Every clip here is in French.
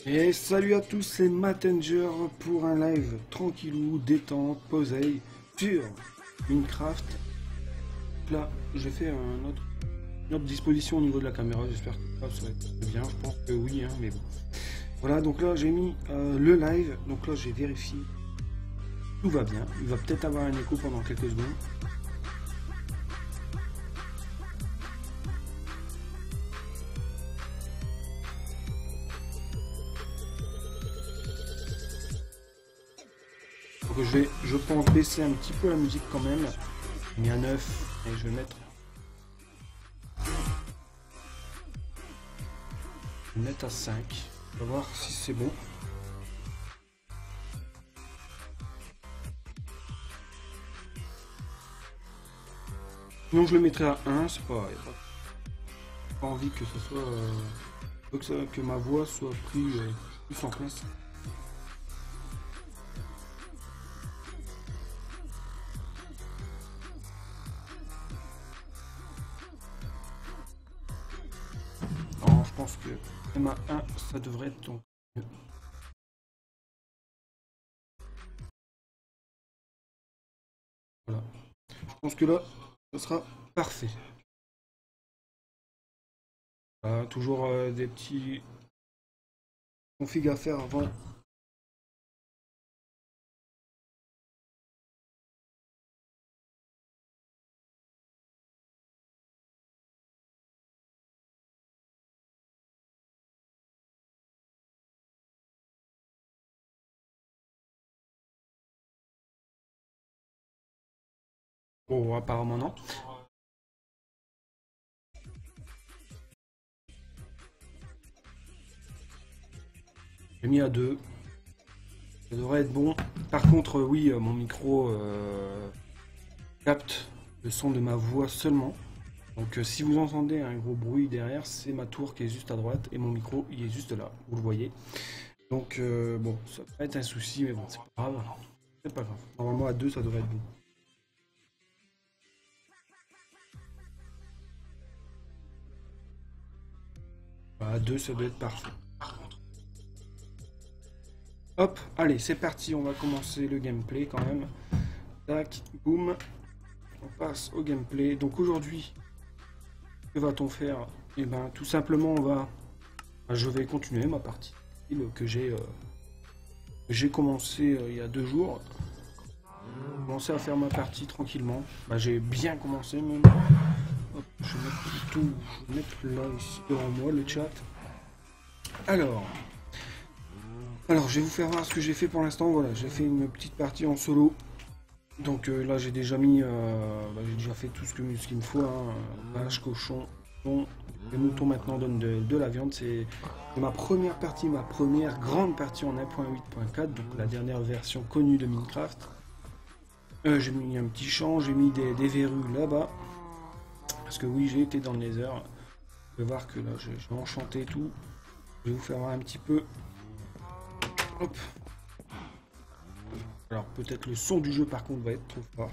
Et salut à tous, c'est Mattenger pour un live tranquillou, détente, posé sur Minecraft. Là, j'ai fait une autre disposition au niveau de la caméra, j'espère que ça va être bien, je pense que oui, hein, mais bon. Voilà, donc là j'ai mis le live, donc là j'ai vérifié, tout va bien, il va peut-être avoir un écho pendant quelques secondes. Donc je pense baisser un petit peu la musique quand même, mis à 9 et je vais mettre à 5. On va voir si c'est bon. Sinon je le mettrai à 1, c'est pas envie que ce soit que ma voix soit plus en place. Alors, je pense que même à 1 ça devrait être donc mieux. Voilà. Je pense que là ça sera parfait. Toujours des petits configs à faire avant. Oh, apparemment non. J'ai mis à 2. Ça devrait être bon. Par contre, oui, mon micro capte le son de ma voix seulement. Donc si vous entendez un gros bruit derrière, c'est ma tour qui est juste à droite et mon micro il est juste là, vous le voyez. Donc bon, ça peut être un souci, mais bon, c'est pas grave. C'est pas grave. Normalement à 2 ça devrait être bon. À 2 ça doit être parfait. Par contre. Hop, allez, c'est parti, on va commencer le gameplay quand même. Tac, boum. On passe au gameplay. Donc aujourd'hui, que va-t-on faire? Eh ben tout simplement je vais continuer ma partie que j'ai commencé il y a 2 jours. J'ai commencé à faire ma partie tranquillement. J'ai bien commencé même. Hop, je vais mettre là ici devant moi le chat. Alors je vais vous faire voir ce que j'ai fait pour l'instant. Voilà, j'ai fait une petite partie en solo. Donc là j'ai déjà mis, j'ai déjà fait tout ce qu'il me faut. Hein. Vache, cochon, mouton. Les moutons maintenant donnent de la viande. C'est ma première partie, ma première grande partie en 1.8.4, donc la dernière version connue de Minecraft. J'ai mis un petit champ, j'ai mis des verrues là-bas. Parce que oui, j'ai été dans le Nether. Vous pouvez voir que là j'ai enchanté tout. Je vais vous faire voir un petit peu. Hop. Alors peut-être le son du jeu par contre va être trop fort.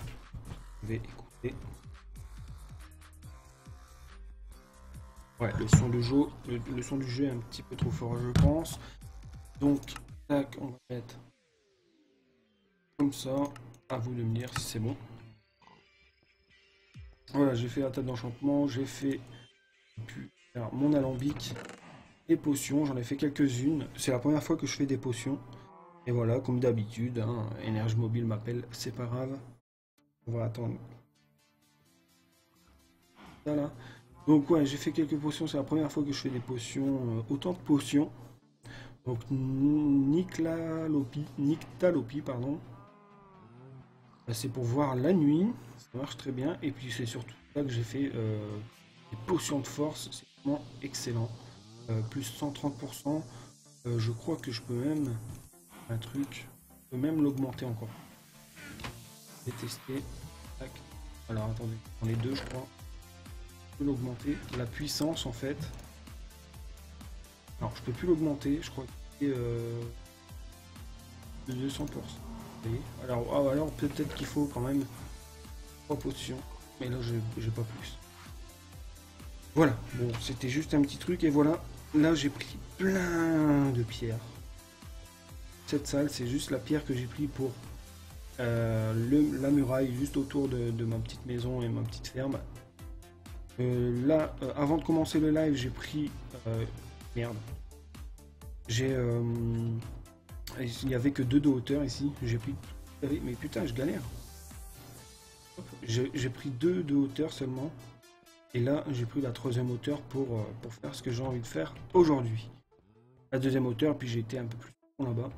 Je vais écouter. Ouais, le son du jeu est un petit peu trop fort, je pense. Donc, tac, on va mettre comme ça. À vous de me dire si c'est bon. Voilà, j'ai fait la table d'enchantement, j'ai fait mon alambic et potions. J'en ai fait quelques-unes. C'est la première fois que je fais des potions. Et voilà, comme d'habitude, hein, Énergie Mobile m'appelle, c'est pas grave. On va attendre. Voilà. Donc ouais, j'ai fait quelques potions, c'est la première fois que je fais des potions, autant de potions. Donc Nyctalopi, pardon. C'est pour voir la nuit, ça marche très bien. Et puis c'est surtout là que j'ai fait des potions de force, c'est vraiment excellent. Plus 130%. Je crois que je peux même un truc, je peux même l'augmenter encore. Je vais tester. Tac. Alors attendez, on est deux je crois. L'augmenter, la puissance en fait. Alors je peux plus l'augmenter, je crois que c'est de 200%. Alors peut-être qu'il faut quand même 3 potions, mais là j'ai pas plus. Voilà, bon c'était juste un petit truc et voilà, là j'ai pris plein de pierres. Cette salle, c'est juste la pierre que j'ai pris pour la muraille juste autour de ma petite maison et ma petite ferme. Là, avant de commencer le live, j'ai pris... merde. Il n'y avait que 2 de hauteur ici. J'ai pris... Mais putain, je galère. J'ai pris 2 de hauteur seulement. Et là, j'ai pris la 3e hauteur pour faire ce que j'ai envie de faire aujourd'hui. La 2e hauteur, puis j'ai été un peu plus là-bas.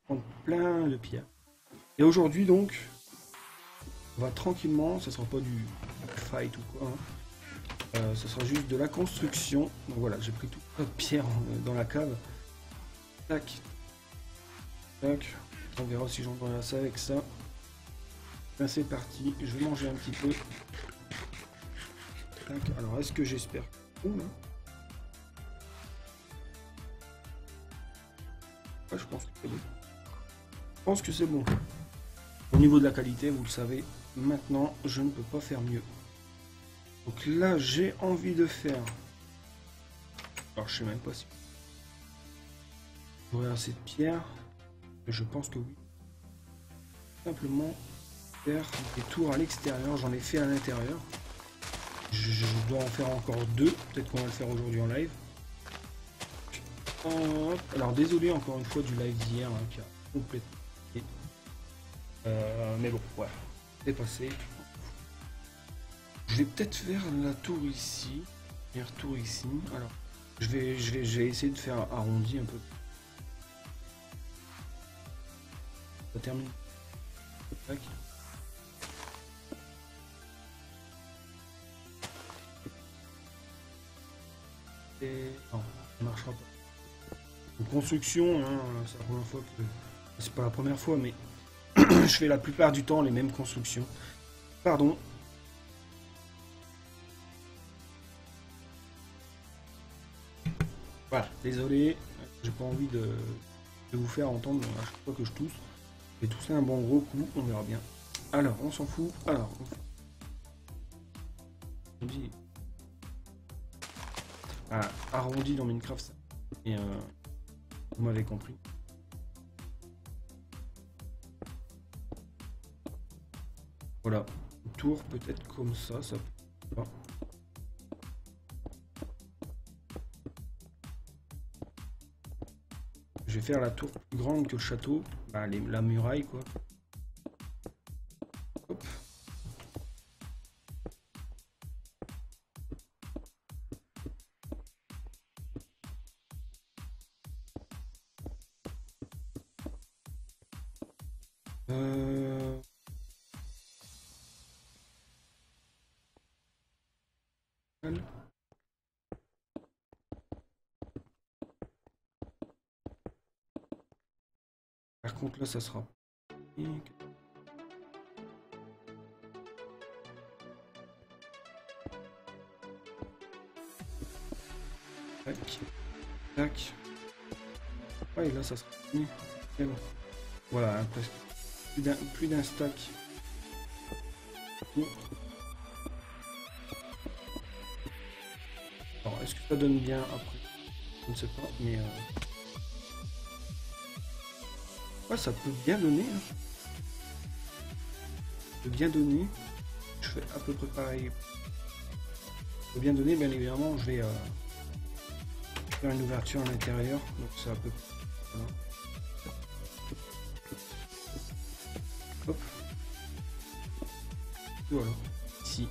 Prendre plein de pierres. Et aujourd'hui, donc, on va tranquillement, ça sera pas du fight ou quoi. Hein. Ça sera juste de la construction. Donc voilà, j'ai pris toute la pierre dans la cave. Tac. Tac. On verra si j'envoie ça avec ça. Ben, c'est parti. Je vais manger un petit peu. Tac. Alors, est-ce que j'espère que c'est bon, là? Ouais, je pense que c'est bon. Je pense que c'est bon. Au niveau de la qualité, vous le savez, maintenant, je ne peux pas faire mieux. Donc là, j'ai envie de faire... Alors, je sais même pas si... J'aurai assez de pierre. Je pense que oui. Simplement faire des tours à l'extérieur. J'en ai fait à l'intérieur. Je dois en faire encore 2. Peut-être qu'on va le faire aujourd'hui en live. Alors désolé encore une fois du live d'hier hein, qui a complètement... mais bon, voilà. C'est passé. Je vais peut-être faire la tour ici. Première tour ici. Alors, je vais essayer de faire arrondi un peu. Ça termine. Tac. Et non, ça marchera pas. En construction, hein, c'est la première fois que... C'est pas la première fois, mais je fais la plupart du temps les mêmes constructions. Pardon. Voilà, désolé, j'ai pas envie de vous faire entendre à chaque fois que je tousse. Je vais tousser un bon gros coup, on verra bien. Alors, on s'en fout. Alors, on dit... Ah, arrondi dans Minecraft, ça. Et vous m'avez compris. Voilà, une tour peut-être comme ça peut pas. Je vais faire la tour plus grande que le château, bah, la muraille quoi. Hop. Par contre là ça sera... Tac. Tac. Ouais là ça sera fini. Voilà, hein, presque. Plus d'un stack. Bon. Alors est-ce que ça donne bien après? Je ne sais pas, mais... Ouais, ça peut bien donner. Hein. Ça peut bien donner. Je fais à peu près pareil. Ça peut bien donner, bien évidemment. Je vais faire une ouverture à l'intérieur. Donc c'est à peu près. Voilà. Hop. Voilà. Ici.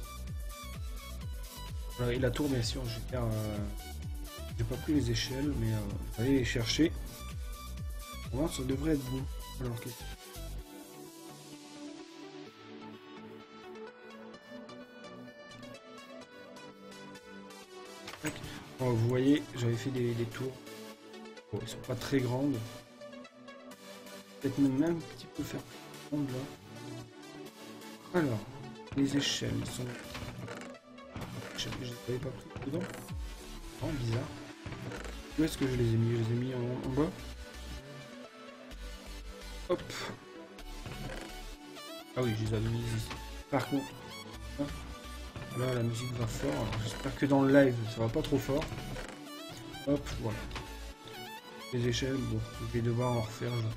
Voilà, et la tour, bien sûr, je vais faire. J'ai pas pris les échelles, mais je vais aller les chercher. Voilà, ça devrait être bon. Alors, bon, vous voyez, j'avais fait des tours. Bon, ils sont pas très grandes. Peut-être même un petit peu faire plus grande là. Alors, les échelles, ils sont... Je n'avais pas pris dedans. Oh, bizarre. Où est-ce que je les ai mis? Je les ai mis en bas. Hop. Ah oui, je les avais mis ici. Par contre, là la musique va fort. J'espère que dans le live ça va pas trop fort. Hop, voilà. Les échelles, bon, je vais devoir en refaire, je pense.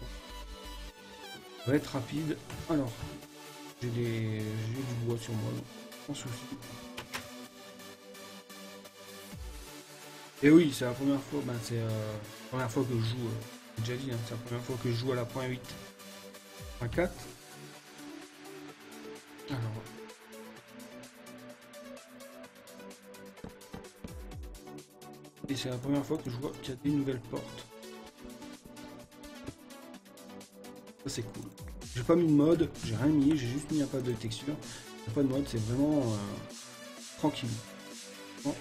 Ça va être rapide. Alors, j'ai du bois sur moi, donc, sans souci. Et oui, c'est la première fois, ben c'est la première fois que je joue, j'ai déjà dit, hein, c'est la première fois que je joue à la .8, .4. Alors, et c'est la première fois que je vois qu'il y a des nouvelles portes. Ça c'est cool. J'ai pas mis de mode, j'ai rien mis, j'ai juste mis un pas de texture. Il n'y a pas de mode, c'est vraiment tranquille. Bon.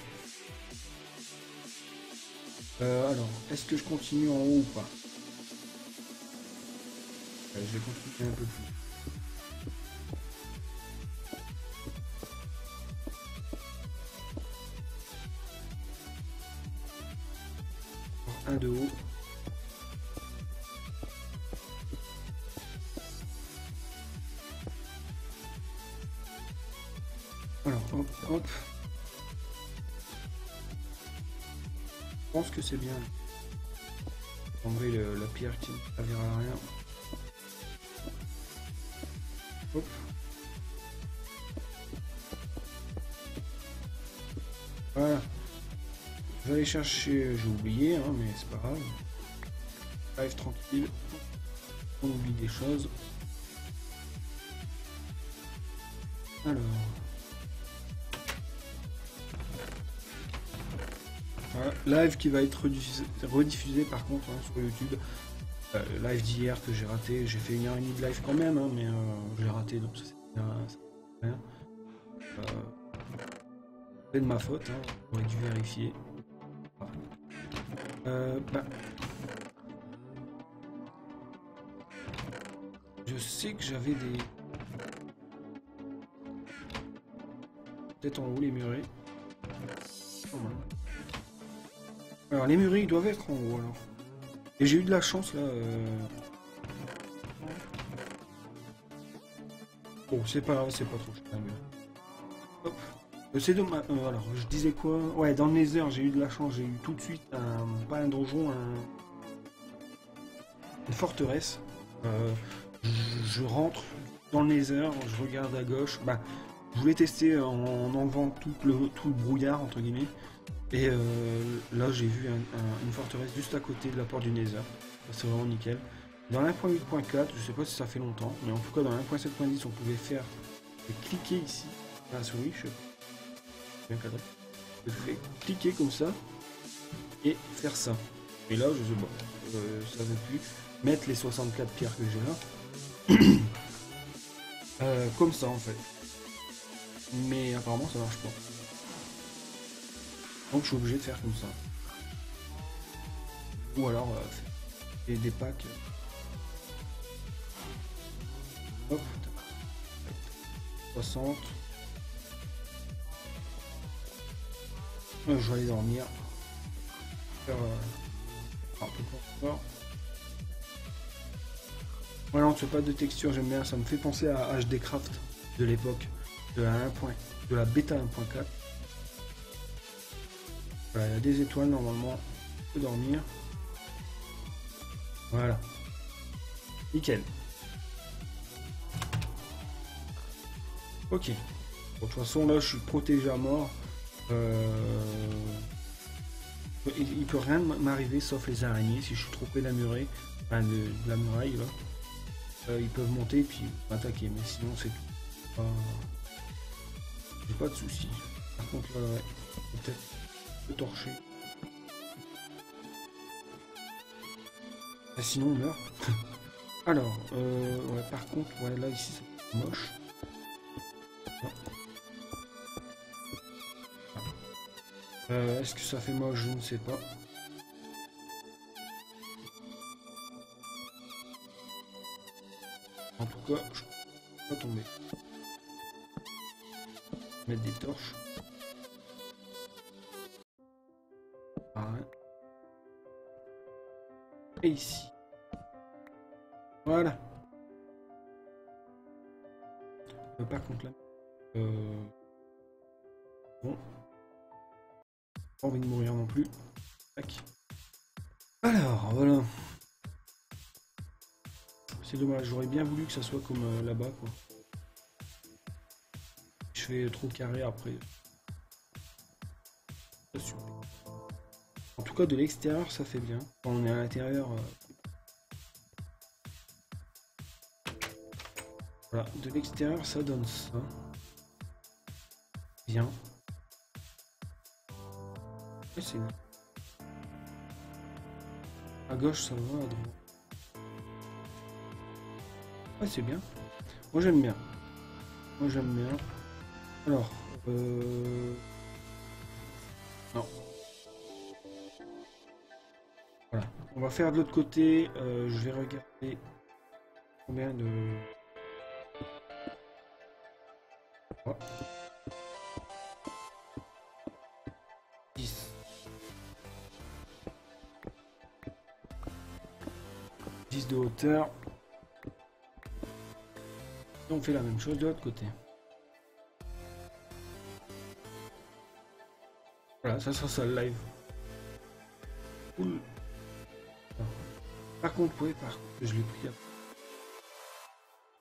Alors, est-ce que je continue en haut ou pas? Je vais continuer un peu plus. Un de haut. Alors, hop, hop. Je pense que c'est bien. Enlever la pierre qui ne servira à rien. Hop. Voilà. Je vais aller chercher, j'ai oublié, hein, mais c'est pas grave. Live tranquille. On oublie des choses. Alors. Voilà. Live qui va être rediffusé par contre hein, sur YouTube. Live d'hier que j'ai raté. J'ai fait 1h30 de live quand même, hein, mais j'ai raté donc ça c'est rien. C'est de ma faute, hein, j'aurais dû vérifier. Bah, je sais que j'avais des... Peut-être en haut les murets. Alors les murets ils doivent être en haut alors. Et j'ai eu de la chance là. Bon c'est pas grave, c'est pas trop cher. Hop. C'est dommage. Alors je disais quoi? Ouais, dans le Nether j'ai eu de la chance, j'ai eu tout de suite pas un donjon, une forteresse. Je rentre dans le Nether, je regarde à gauche. Bah, je voulais tester en enlevant tout le brouillard entre guillemets. Et là j'ai vu une forteresse juste à côté de la porte du Nether. C'est vraiment nickel. Dans l'1.8.4, je sais pas si ça fait longtemps, mais en tout cas dans l'1.7.10 on pouvait faire cliquer ici à la souris, je sais pas. Bien cadré. Je fais cliquer comme ça et faire ça. Et là je sais pas, ça veut plus mettre les 64 pierres que j'ai là. Comme ça en fait. Mais apparemment ça marche pas. Donc je suis obligé de faire comme ça. Ou alors des packs. Hop. 60. Je vais aller dormir. Faire un peu plus fort. Voilà, on ne fait pas de texture, j'aime bien. Ça me fait penser à HDcraft de l'époque. De la bêta 1.4. Voilà, il y a des étoiles normalement. On peut dormir. Voilà. Nickel. Ok. Bon, de toute façon, là, je suis protégé à mort. Il peut rien m'arriver sauf les araignées. Si je suis trop près de la muraille, enfin de la muraille, là, ils peuvent monter et puis m'attaquer. Mais sinon, c'est tout. J'ai pas de soucis. Par contre, là, ouais, peut-être le torcher. Ah, sinon, on meurt. Alors, ouais, par contre, ouais, là, ici, c'est moche. Est-ce que ça fait moche? Je ne sais pas. En tout cas, je ne peux pas tomber. Mettre des torches. Ouais. Et ici. Voilà. Par contre là. Bon. Pas envie de mourir non plus. Tac. Alors, voilà. C'est dommage, j'aurais bien voulu que ça soit comme là-bas, quoi. Je fais trop carré après. En tout cas, de l'extérieur, ça fait bien. Quand on est à l'intérieur... Voilà, de l'extérieur, ça donne ça. Bien. Et c'est bien. À gauche, ça va, à droite. Ouais, c'est bien. Moi, j'aime bien. Moi, j'aime bien. Alors, non. Voilà. On va faire de l'autre côté. Je vais regarder combien de... Oh. 10. 10 de hauteur. Et on fait la même chose de l'autre côté. Voilà, ça sera ça le live. Cool. Par contre, ouais, par contre, je l'ai pris.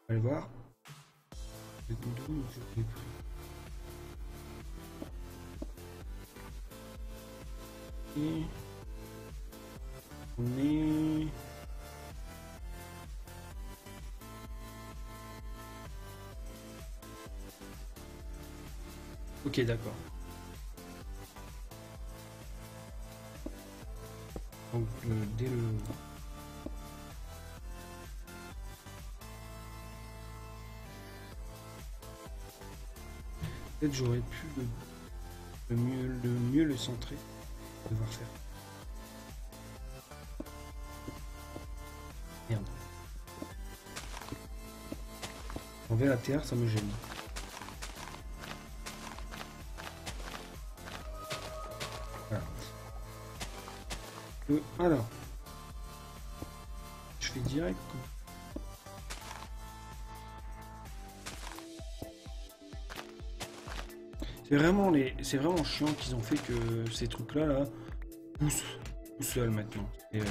Allez voir. Je l'ai pris. Et on est... Ok, d'accord. Donc, dès le... Peut-être j'aurais pu mieux le centrer. Devoir faire. Merde. Envers la terre, ça me gêne. Voilà. Alors. Je fais direct. C'est vraiment chiant qu'ils ont fait que ces trucs là poussent tout seul maintenant. Et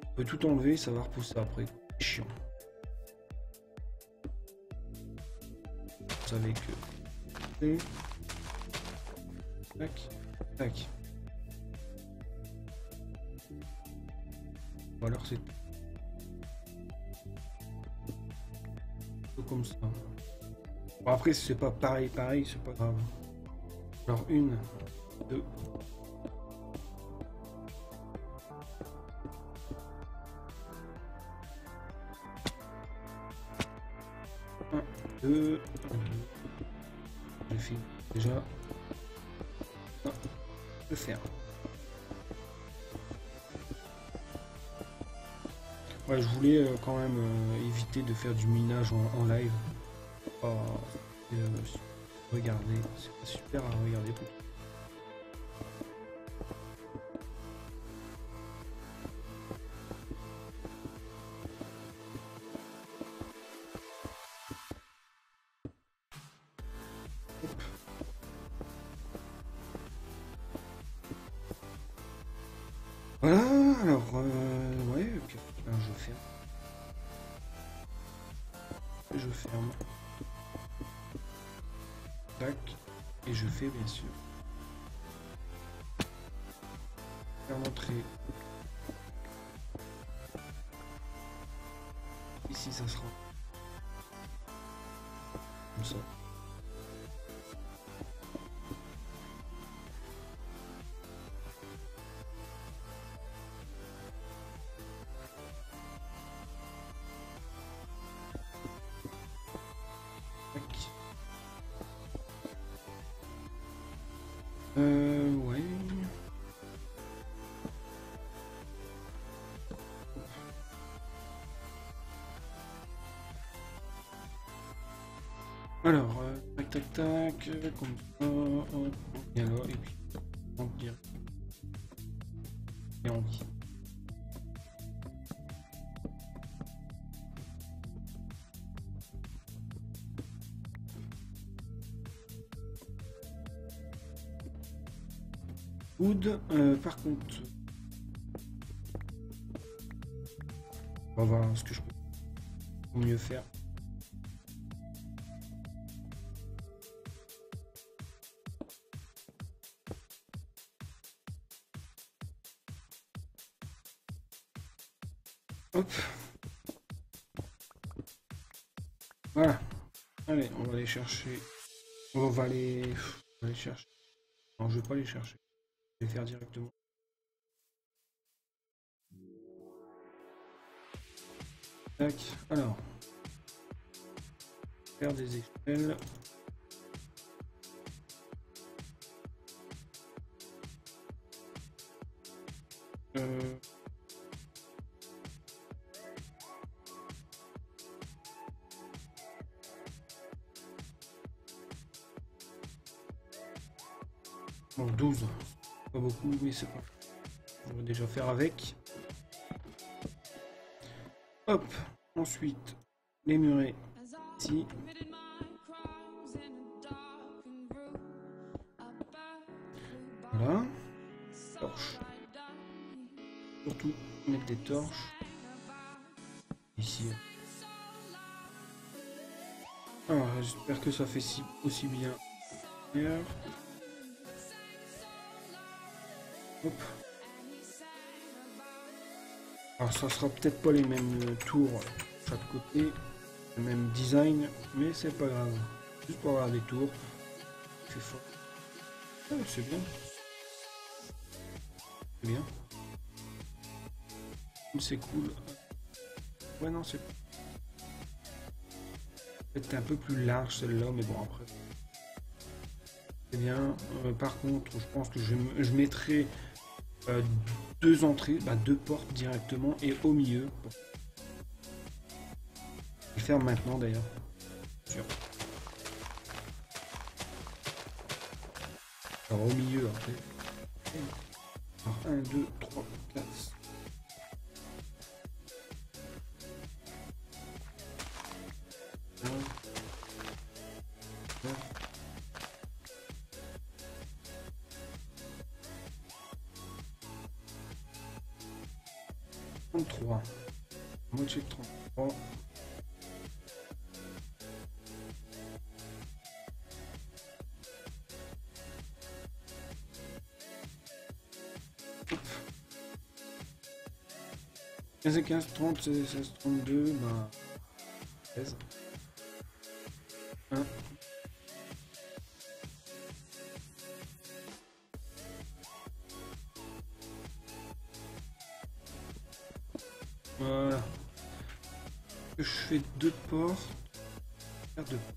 on peut tout enlever, ça va repousser après. C'est chiant. Vous savez que... Tac, tac. Ou alors c'est... comme ça. Bon, après, c'est pas pareil, c'est pas grave. Alors, 1, 2. 1, 2. Je finis déjà. Non, je ferme. Ouais, je voulais quand même éviter de faire du minage en live. Regardez, c'est pas super à regarder tout. Voilà, alors, ouais, puis, ben, je ferme. Je ferme. Tac, et je fais bien sûr. Faire l'entrée. Ici, ça sera comme ça. Ouais. Alors, tac tac tac, comme ça, hop, et alors, et puis, on vire. Et on vit. wood. Par contre, on va voir ce que je peux mieux faire. Hop. Voilà. Allez, on va aller chercher. On va aller chercher. Non, je vais pas les chercher. Je vais les faire directement. Tac. Alors. Faire des échelles. Bon, 12, pas beaucoup, mais c'est pas. On va déjà faire avec. Hop, ensuite les murets ici. Voilà. Torches. Surtout mettre des torches ici. Alors, j'espère que ça fait aussi bien. Hop. Alors ça sera peut-être pas les mêmes tours de chaque côté, le même design, mais c'est pas grave. Juste pour avoir des tours. C'est fort. Ah, c'est bien. C'est bien. C'est cool. Ouais non c'est peut-être un peu plus large celle-là, mais bon après. C'est bien. Par contre, je pense que je mettrai deux entrées, deux portes directement et au milieu. Je vais le faire maintenant d'ailleurs. Sûr. Alors au milieu après. Alors 1, 2, 3, 4. Moitié de 33. Hop. 15 et 15, 30, 16, 32, 16. 1. Voilà. Je fais 2 portes. Faire 2 portes.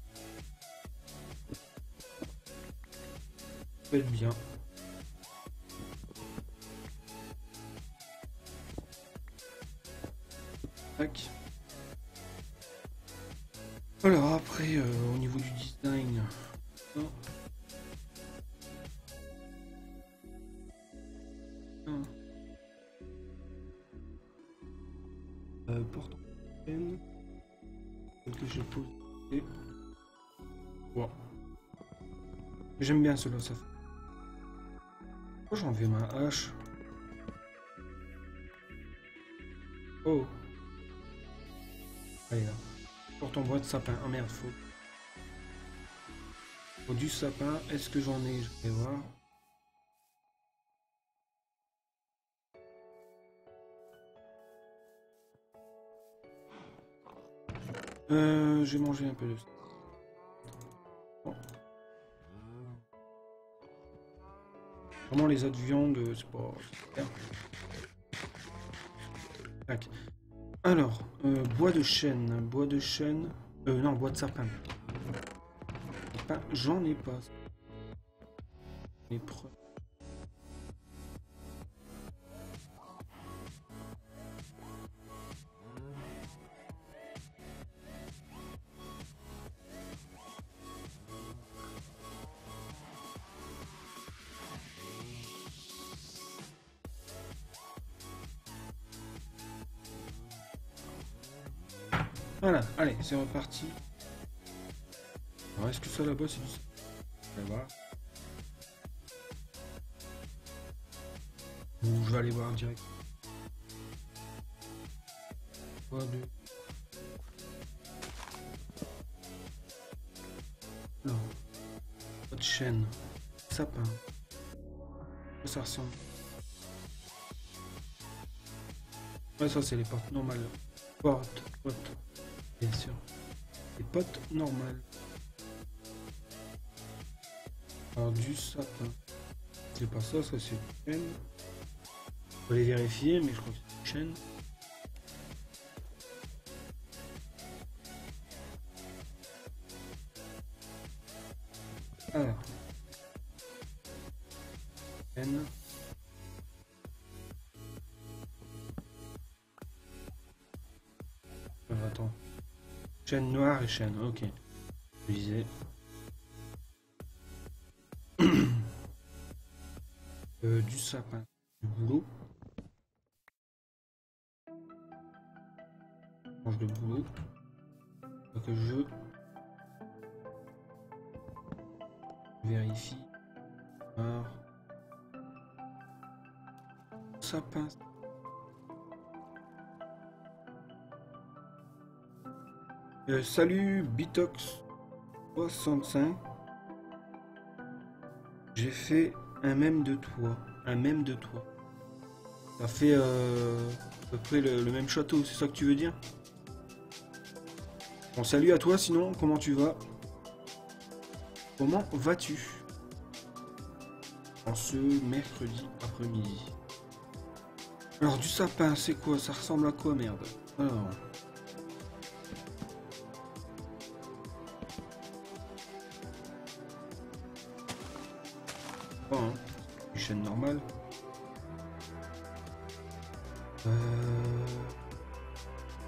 Ça peut être bien. Tac. Alors après, au niveau du design. Non. Porte en peine. Que j'ai posé. Wow. J'aime bien cela, ça fait. Pourquoi j'ai enlevé ma hache? Oh. Allez là. Porte en bois de sapin. Ah merde, faut du sapin. Est-ce que j'en ai? Je vais voir. J'ai mangé un peu de... Bon. Vraiment les autres viandes, c'est pas... Tac. Alors, bois de chêne. Bois de chêne... non, bois de sapin. J'en ai pas. Les preuves. Voilà, allez, c'est reparti. Alors, est-ce que ça là-bas c'est du... On va voir. Ou je vais aller voir direct. 3, 2. Alors, pas de chêne. Sapin. Ça ressemble. Ouais, ça c'est les potes normales. Potes. Bien sûr. Les potes normales. Alors du sapin. C'est pas ça, ça c'est du chêne. On va les vérifier, mais je crois que c'est du chêne. Alors. Chêne. Attends. Chêne noir et chêne, ok. Je disais. Du sapin. Du boulot. Branche de boulot. Donc je vérifie. Alors. Sapin. Salut Bitox 65. J'ai fait un mème de toi. Un mème de toi. Ça fait à peu près le même château, c'est ça que tu veux dire? Bon, salut à toi sinon, comment tu vas? Comment vas-tu? En ce mercredi après-midi. Alors du sapin, c'est quoi? Ça ressemble à quoi, merde? Alors. Bon, hein. Une chaîne normale.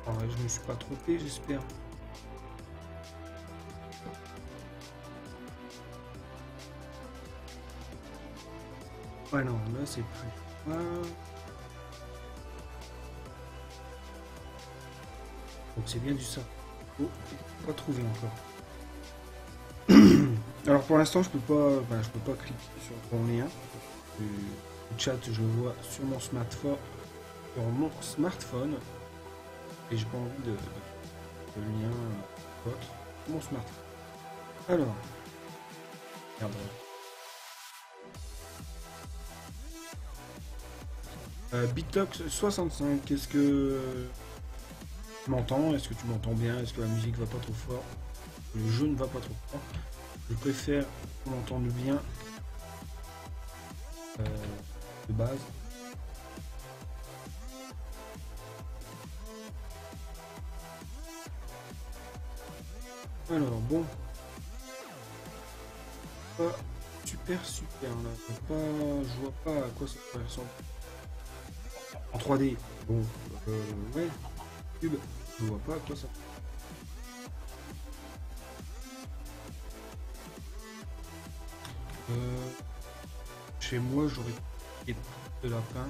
Oh, je me suis pas trompé, j'espère. Ouais, non, là c'est plus. Ah. Donc c'est bien du ça. Oh, pas trouvé encore. Alors pour l'instant je peux pas, je peux pas cliquer sur ton lien. Le chat je le vois sur mon smartphone, et j'ai pas envie de lien autre sur mon smartphone. Alors, merde. Bitox 65, est-ce que tu m'entends? Est-ce que tu m'entends bien? Est-ce que la musique va pas trop fort? Le jeu ne va pas trop fort. Je préfère qu'on entende bien de base. Alors bon, pas super là. Je vois pas à quoi ça ressemble. En 3D, bon, ouais, cube, je vois pas à quoi ça. Chez moi, j'aurais de lapin.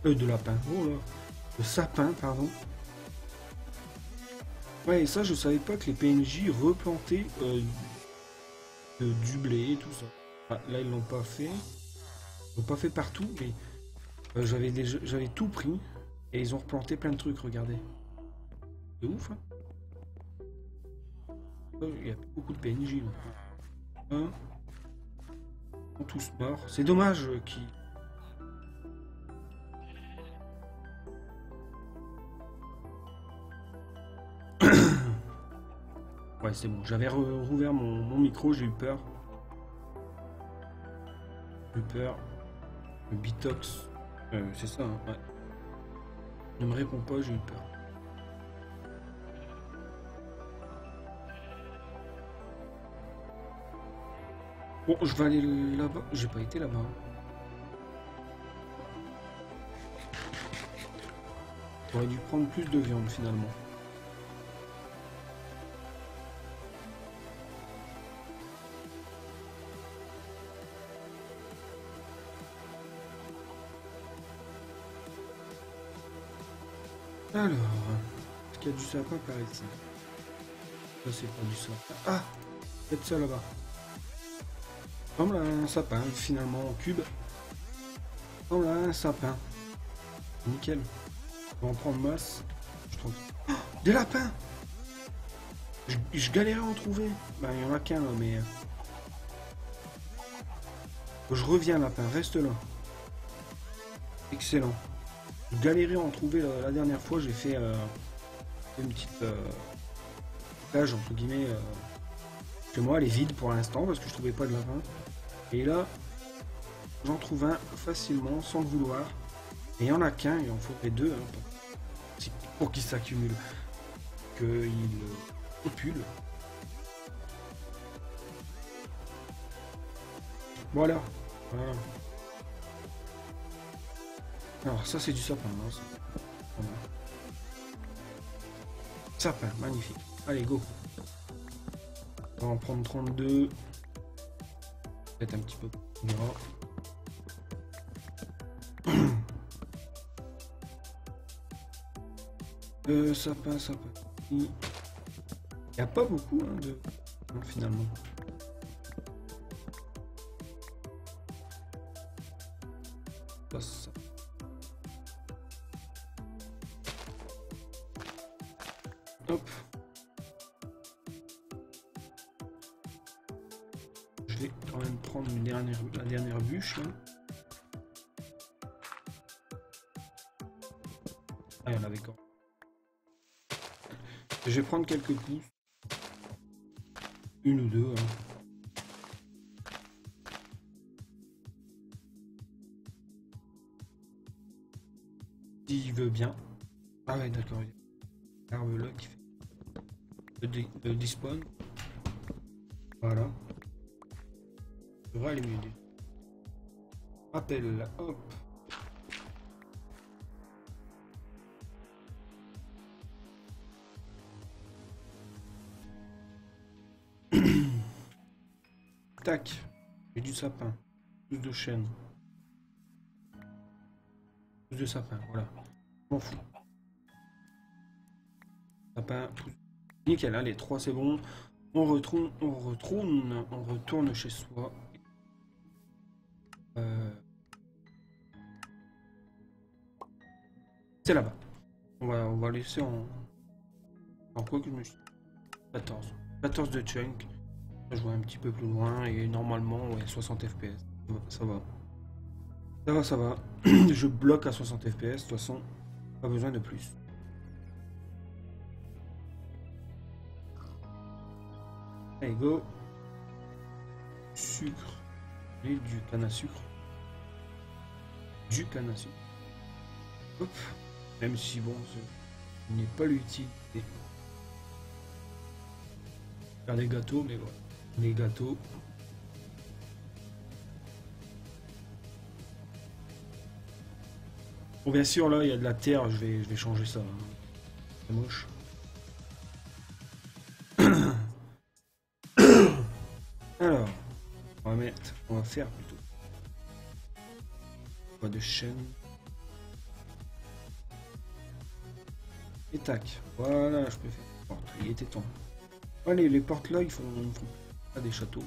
De lapin, oh là, de sapin, pardon. Ouais, et ça, je savais pas que les PNJ replantaient du blé et tout ça. Ah, là, ils l'ont pas fait. Ils l'ont pas fait partout, mais j'avais tout pris et ils ont replanté plein de trucs, regardez. C'est ouf, hein. Il y a beaucoup de PNJ. Hein, ils sont tous morts. C'est dommage qu'ils... Ouais, c'est bon. J'avais rouvert mon micro, j'ai eu peur. J'ai eu peur. Le Bitox. C'est ça, hein, ouais. Ne me réponds pas, j'ai eu peur. Bon, je vais aller là-bas. J'ai pas été là-bas. J'aurais dû prendre plus de viande finalement. Alors, est-ce qu'il y a du sapin par ici? Ça c'est pas du sapin. Ah, il y a de ça là-bas. Comme un sapin finalement en cube. Oh là, un sapin. Nickel. On va en prendre masse. Je trouve... Oh, des lapins. Je galérais à en trouver. Bah, il y en a qu'un là, mais... Je reviens, lapin. Reste là. Excellent. Je galérais à en trouver la dernière fois. J'ai fait une petite plage, entre guillemets. Chez moi, elle est vide pour l'instant parce que je trouvais pas de lapin. Et là, j'en trouve un facilement, sans le vouloir. Et il n'y en a qu'un, il en faudrait deux hein, pour qu'il s'accumule. Qu'il popule. Voilà. Voilà. Alors ça c'est du sapin. Hein, ça. Voilà. Sapin, magnifique. Allez, go. On va en prendre 32. Peut-être un petit peu plus gras. Sapin. Il n'y a pas beaucoup hein, de... finalement. Ça. Hop. Je vais quand même prendre la dernière bûche. Là. Ah, il y en avait quand même. Je vais prendre quelques pousses. Une ou deux. Hein. S'il veut bien. Ah ouais, d'accord. Il y a l'arbre là qui fait le despawn. Voilà. Ça devrait aller mieux. Rappel là, hop. Tac. J'ai du sapin. Plus de chêne. Plus de sapin, voilà. Je m'en fous. Sapin, nickel, allez, 3 c'est bon. On retourne chez soi. C'est là-bas. On va laisser en quoi que je me suis... 14 de chunk. Je vois un petit peu plus loin et normalement ouais, 60 fps. Ça va. Je bloque à 60 fps. De toute façon, pas besoin de plus. Allez, go. Sucre. Et du canne à sucre. Du canne à sucre. Hop. Même si bon, ce n'est pas l'utilité. Faire des gâteaux, mais voilà. Les gâteaux. Bon, bien sûr, là, il y a de la terre. Je vais changer ça. Hein. C'est moche. Alors, on va faire plutôt. Pas de chaîne. Et tac. Voilà, je peux faire une porte. Il était temps. Allez, les portes là, ils font pas des châteaux.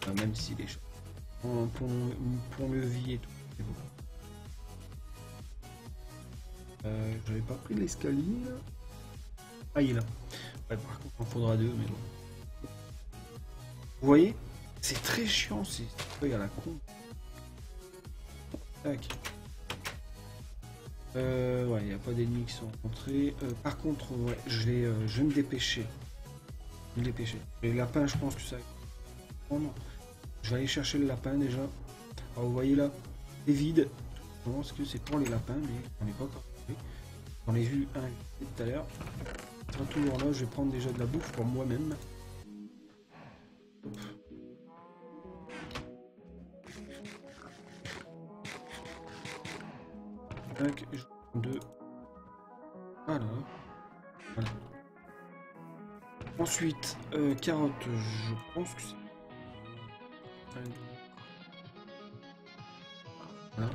Enfin, même si les châteaux. Pour levier et tout. C'est bon. J'avais pas pris l'escalier là. Ah, il est là. Ouais, par contre, il en faudra deux, mais bon. Vous voyez? C'est très chiant, c'est feuilles à la con. Tac. Ouais, il n'y a pas d'ennemis qui sont rencontrés. Par contre, ouais, je vais me dépêcher. Les lapins, je pense que ça... Oh non. Je vais aller chercher le lapin déjà. Alors, vous voyez là, c'est vide. Je pense que c'est pour les lapins, mais on n'est pas encore trouvé. J'en ai vu un tout à l'heure. Il sera toujours là, je vais prendre déjà de la bouffe pour moi-même. Tac, je prends deux. Voilà. Ensuite, carottes, je pense que c'est... Voilà.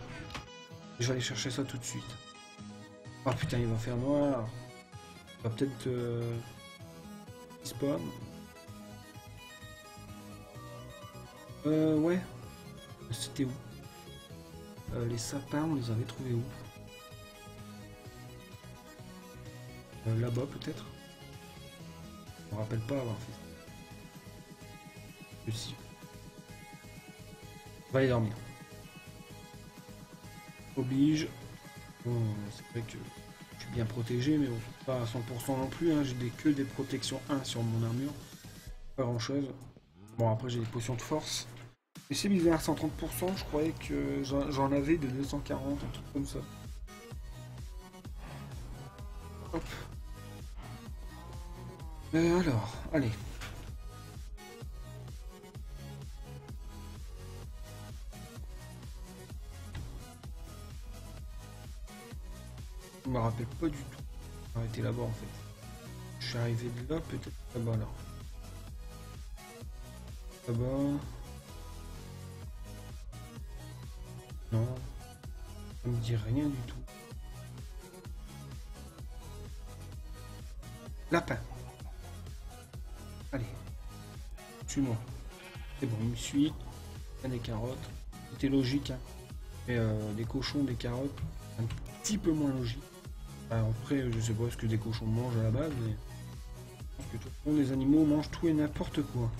Je vais aller chercher ça tout de suite. Ah putain, il va faire noir. Il va peut-être... spawn. Ouais. C'était où? les sapins, on les avait trouvés où? Là-bas peut-être? Je me rappelle pas avoir fait ça. Si. On va aller dormir. Oblige. Bon, c'est vrai que je suis bien protégé, mais bon, pas à 100% non plus. Hein. J'ai que des protections 1 sur mon armure. Pas grand chose. Bon, après j'ai des potions de force. Mais c'est bizarre, 130%, je croyais que j'en avais de 240, un truc comme ça. Hop. Alors, allez. Je me rappelle pas du tout. Arrêtez là-bas en fait. Je suis arrivé de là, peut-être là-bas là. Là-bas. Non. Ça me dit rien du tout. Lapin. Allez. Suis-moi. C'est bon, il me suit. Il y a des carottes. C'était logique. Hein. Mais des cochons, des carottes, un petit peu moins logique. Alors, après, je sais pas ce que des cochons mangent à la base, mais je pense que tout le monde, les animaux mangent tout et n'importe quoi.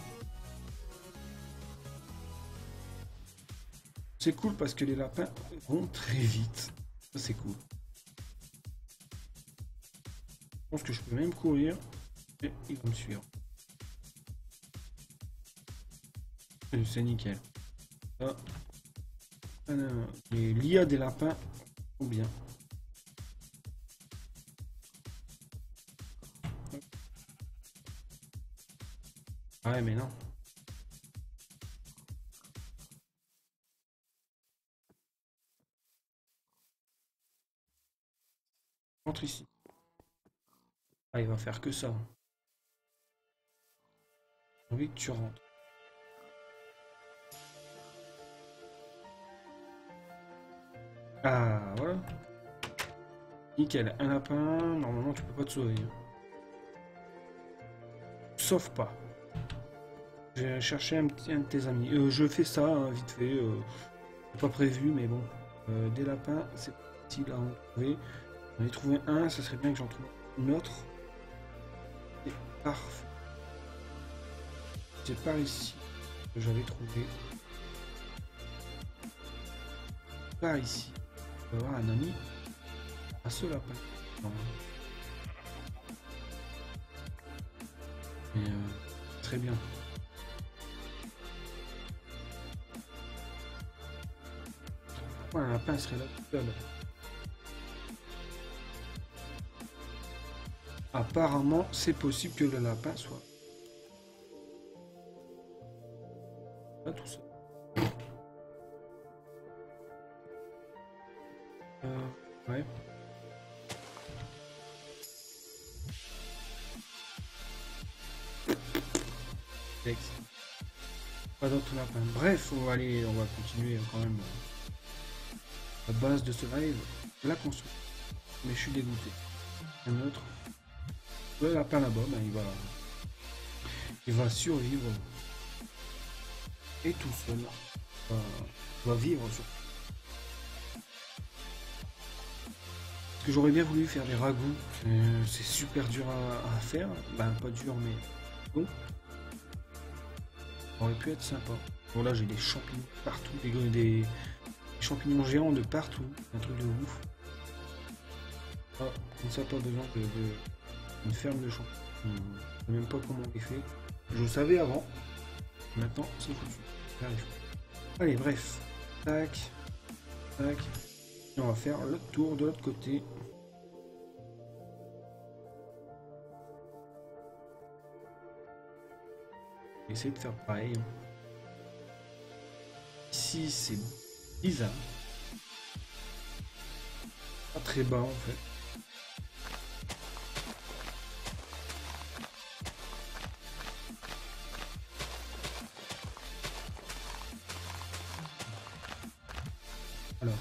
C'est cool parce que les lapins vont très vite. Ça, c'est cool. Je pense que je peux même courir et ils vont me suivre. C'est nickel. Ah. L'IA des lapins sont bien. Ouais, mais non. Rentre ici. Ah, il va faire que ça. J'ai envie que tu rentres. Ah, voilà. Nickel. Un lapin. Normalement, tu peux pas te sauver. Sauf pas. J'ai cherché un de tes amis. Je fais ça, hein, vite fait. Pas prévu, mais bon. Des lapins, c'est facile à en trouver. J'en ai trouvé un, ça serait bien que j'en trouve une autre. C'est parfait. C'est par ici que j'avais trouvé. Par ici. On va avoir un ami. Un seul lapin. Non. Mais très bien. Pourquoi un lapin serait là tout seul? Apparemment, c'est possible que le lapin soit là tout seul. Ouais. Pas d'autres lapins. Bref, on va continuer quand même la base de ce live, la construire. Mais je suis dégoûté. Un autre. Le lapin là-bas, ben, il va survivre. Et tout seul. Il va vivre sur. Parce que j'aurais bien voulu faire des ragoûts. C'est super dur à faire. Ben pas dur mais bon. Ça aurait pu être sympa. Bon là j'ai des champignons partout, des champignons géants de partout. Un truc de ouf. Ah, comme ça pas besoin d'une ferme de champignons. Je sais même pas comment on les fait. Je savais avant. Maintenant c'est foutu. J'arrive. Allez bref. Tac. Tac. Et on va faire le tour de l'autre côté. Essayer de faire pareil. Ici c'est bizarre. Pas très bas en fait. Alors.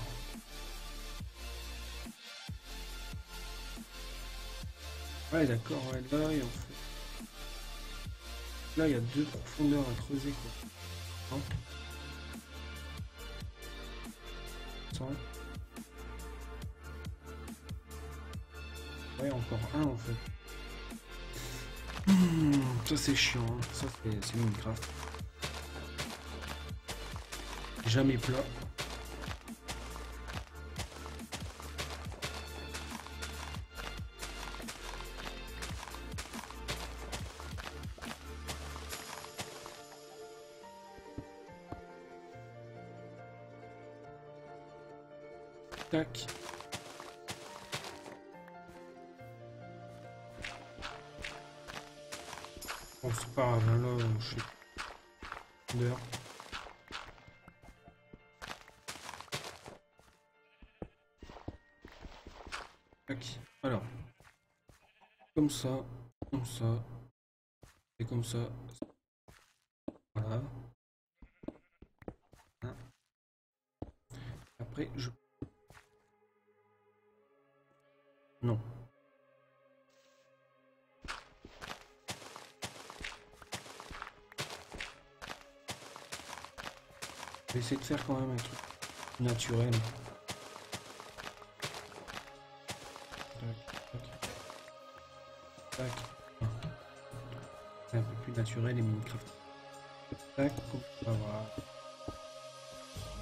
Ouais d'accord, ouais, là et en fait. Là il y a deux profondeurs à creuser quoi. Hein, 400. Ouais, encore un en fait. Ça c'est chiant, hein. Ça c'est Minecraft. Jamais plat. Tac. Bon, c'est pas grave, hein, là, je suis d'heure. Tac. Alors, comme ça, et comme ça. Voilà. Hein. Après, je... Non. Je vais essayer de faire quand même un truc naturel. Tac. C'est un peu plus naturel et Minecraft. Tac, voilà.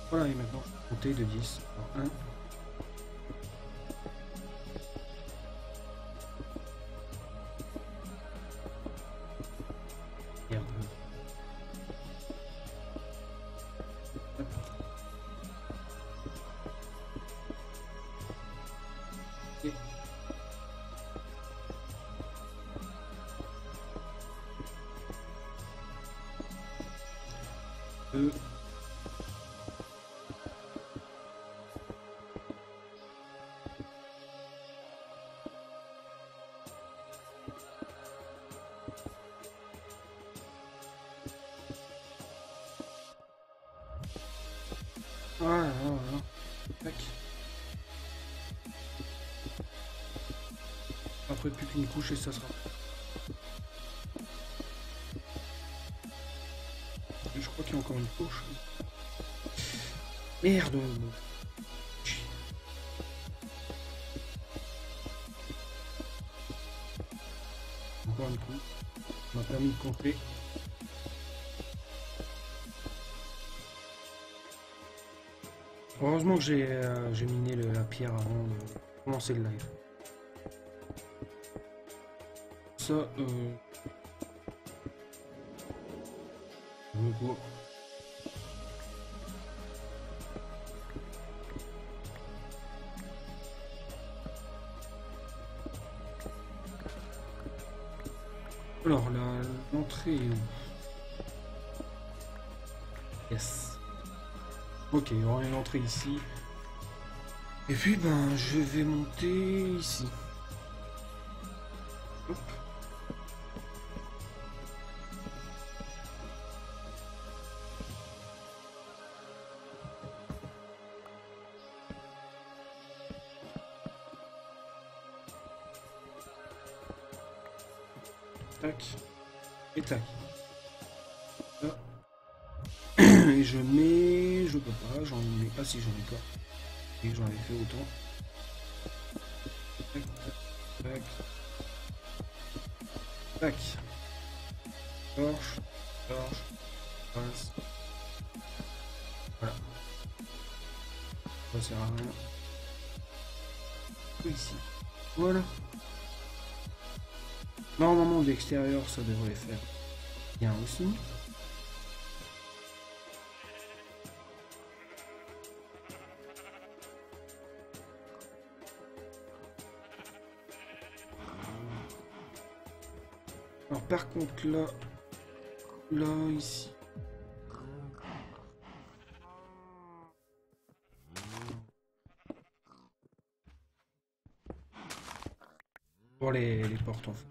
Voilà, et maintenant, je vais compter de 10. Alors, 1. Merde. Hop. Et... Deux. Voilà, voilà. Tac. Après plus qu'une couche et ça sera. Et je crois qu'il y a encore une couche. Merde. Encore une couche. Ça m'a permis de compter. Heureusement que j'ai miné la pierre avant de commencer le live. Ça, le go. Alors, l'entrée est où? Yes. Ok, il y aura une entrée ici. Et puis, ben, je vais monter ici. Hop. Tac. Et tac. Là. Et je mets... Je peux pas, j'en mets... Ah si, j'en ai pas. Et j'en ai fait autant. Tac, tac, tac. Tac. Torche, torche, passe. Voilà. Ça sert à rien. Ici. Voilà. Normalement, d'extérieur, ça devrait faire bien aussi. Alors par contre là, ici. Pour les portes en fait.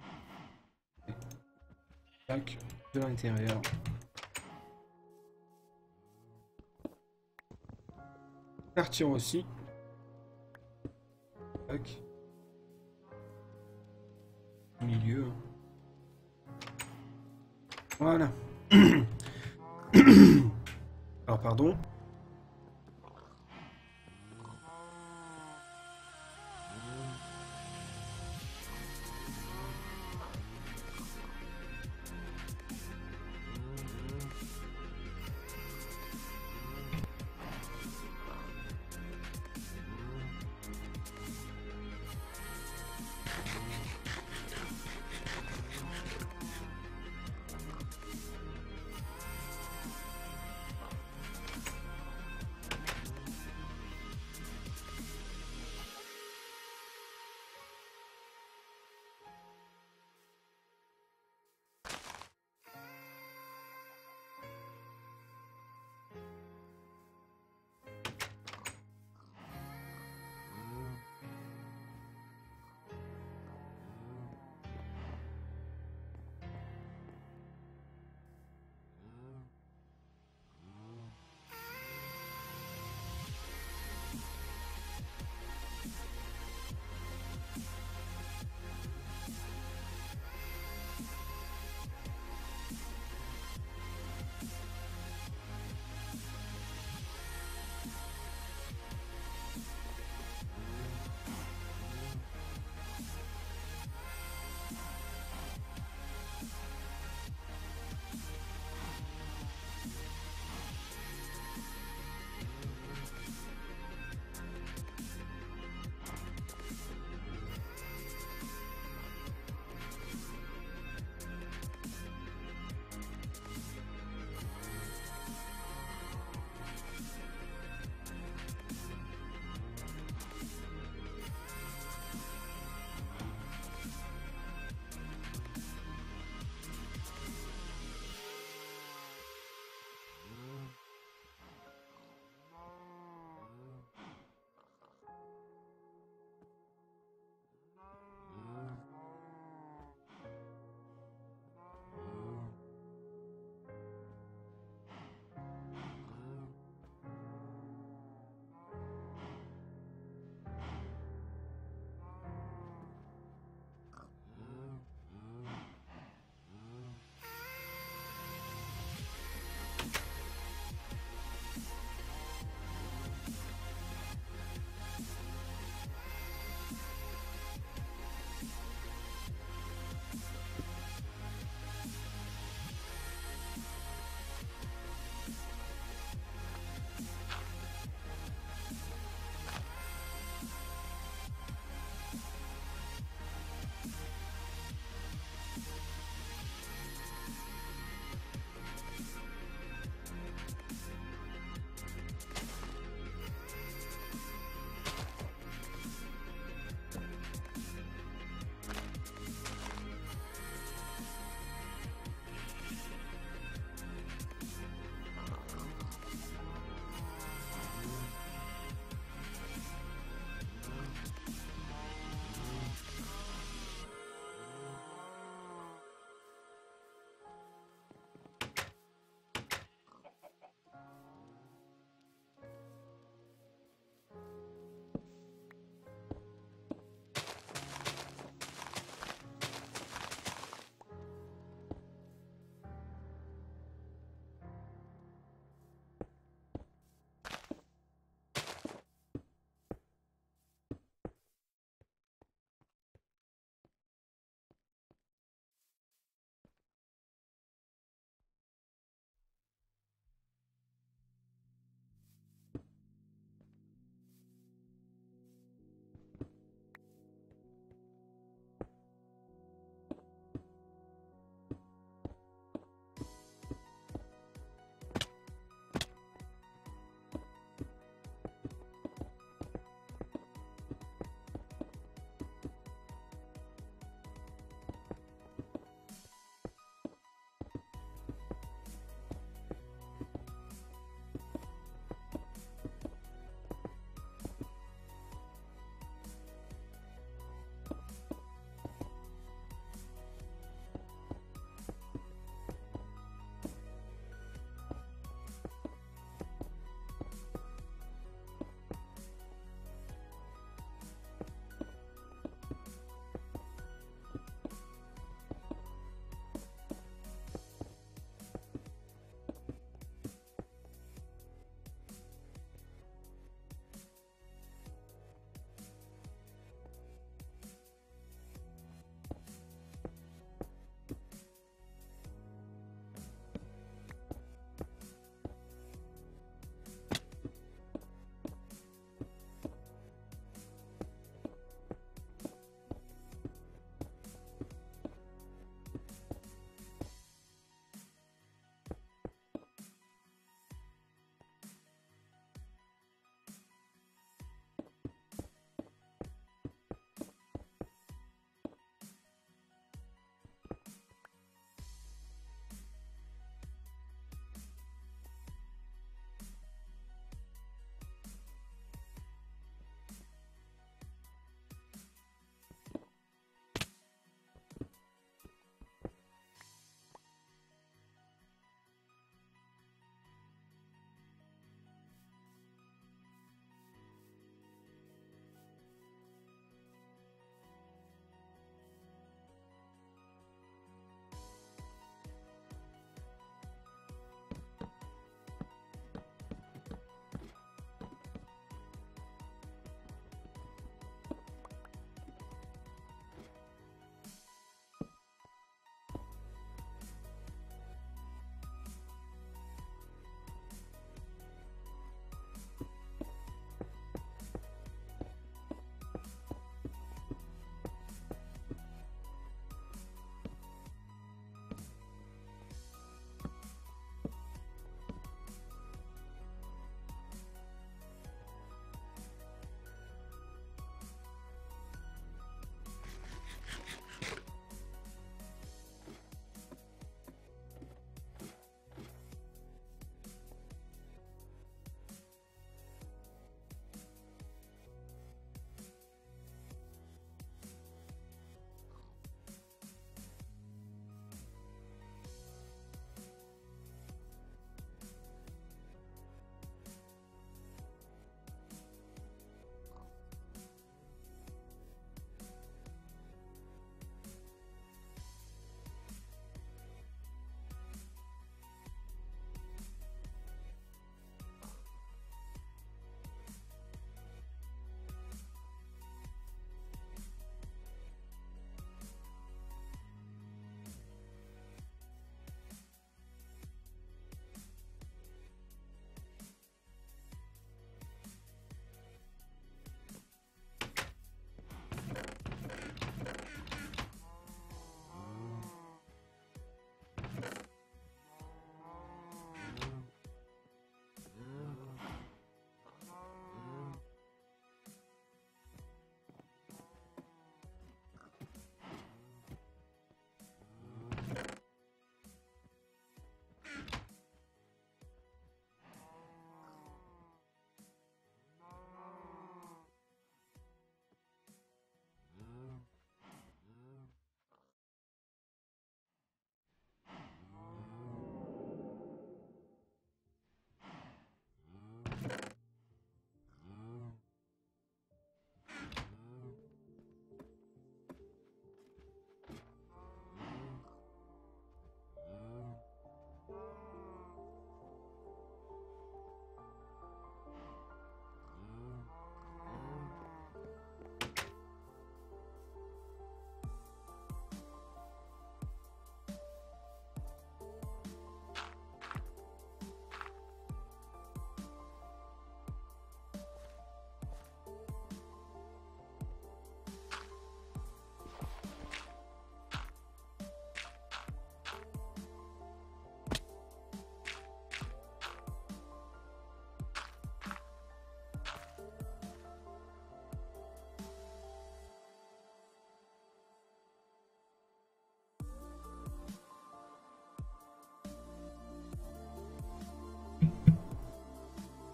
Tac, de l'intérieur. Partir aussi. Tac. Au milieu. Voilà. Alors pardon.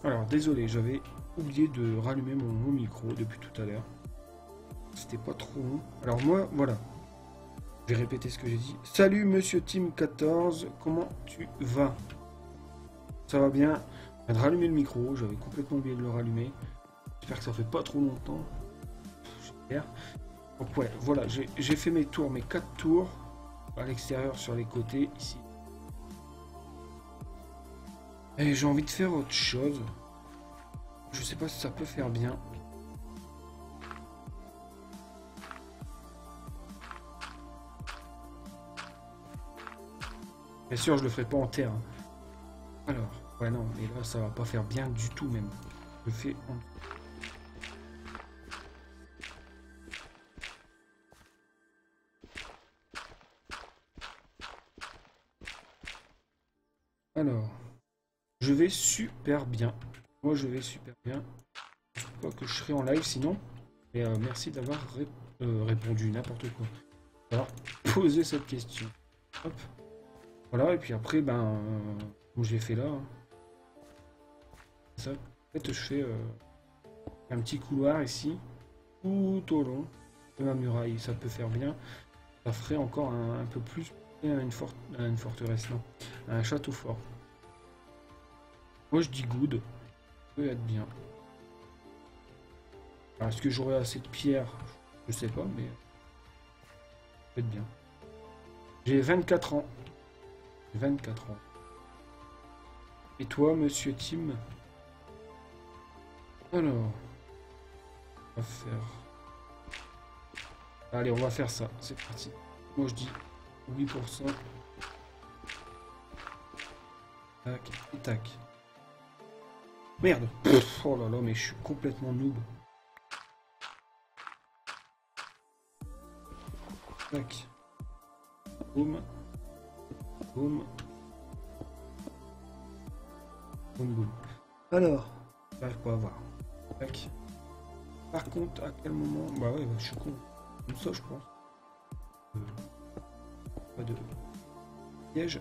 Alors désolé, j'avais oublié de rallumer mon micro depuis tout à l'heure. C'était pas trop long. Alors moi, voilà. Je vais répéter ce que j'ai dit. Salut Monsieur Team 14, comment tu vas? Ça va bien. Je viens de rallumer le micro, j'avais complètement oublié de le rallumer. J'espère que ça fait pas trop longtemps. J'espère. Donc ouais, voilà, j'ai fait mes tours, mes 4 tours. À l'extérieur, sur les côtés, ici. Et j'ai envie de faire autre chose. Je sais pas si ça peut faire bien. Bien sûr, je le ferai pas en terre. Alors, ouais non, mais là ça va pas faire bien du tout même. Je le fais en... Alors, je vais super bien. Moi je vais super bien. Je crois que je serai en live sinon. Et merci d'avoir répondu n'importe quoi. Alors, poser cette question. Hop. Voilà, et puis après, ben, comme je l'ai fait là, hein. Ça, en fait, je fais un petit couloir ici, tout au long de ma muraille. Ça peut faire bien. Ça ferait encore un peu plus une forteresse, non, un château fort. Moi, je dis good. Ça peut être bien. Alors, est-ce que j'aurai assez de pierres? Je sais pas, mais ça peut être bien. J'ai 24 ans. 24 ans. Et toi, monsieur Tim? Alors, on va faire... Allez, on va faire ça. C'est parti. Moi, je dis 8%. Tac, et tac. Merde. Pff, oh là là, mais je suis complètement noob. Tac. Boum. Boum. Boum, boum. Alors, j'arrive pas à voir. Tac. Par contre, à quel moment... Bah ouais, je suis con. Comme ça, je pense. Pas de piège.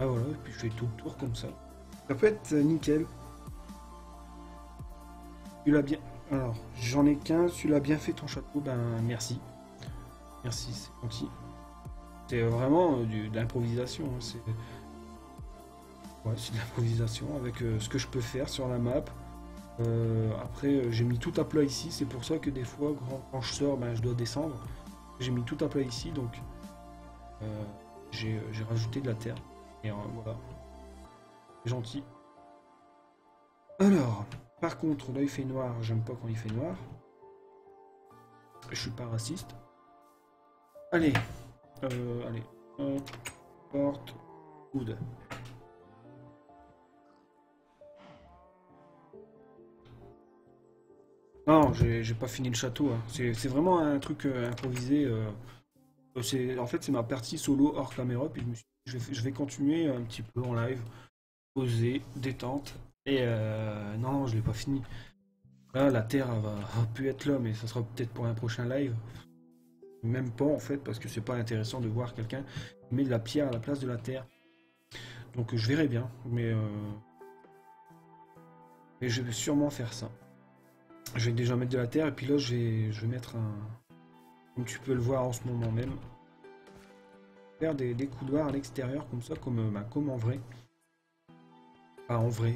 Ah voilà, et puis je fais tout le tour comme ça. Ça peut être nickel. Tu l'as bien... Alors, j'en ai 15, tu l'as bien fait ton château, ben merci. Merci, c'est gentil. C'est vraiment de l'improvisation. Hein. C'est de l'improvisation avec ce que je peux faire sur la map. Après, j'ai mis tout à plat ici. C'est pour ça que des fois, quand je sors, ben, je dois descendre. J'ai mis tout à plat ici, donc j'ai rajouté de la terre. Et voilà. C'est gentil. Alors, par contre, là il fait noir. J'aime pas quand il fait noir. Je suis pas raciste. Allez. Allez. Hop. Porte. Coude. Non, j'ai pas fini le château. Hein. C'est vraiment un truc improvisé. En fait, c'est ma partie solo hors caméra. Puis je vais continuer un petit peu en live. Poser, détente. Et non, je l'ai pas fini. Là, la terre elle va plus être là, mais ça sera peut-être pour un prochain live. Même pas en fait, parce que c'est pas intéressant de voir quelqu'un qui met de la pierre à la place de la terre. Donc je verrai bien, mais je vais sûrement faire ça. Je vais déjà mettre de la terre et puis là je vais mettre un... Comme tu peux le voir en ce moment même. Faire des couloirs à l'extérieur comme ça, comme en vrai. Pas en vrai.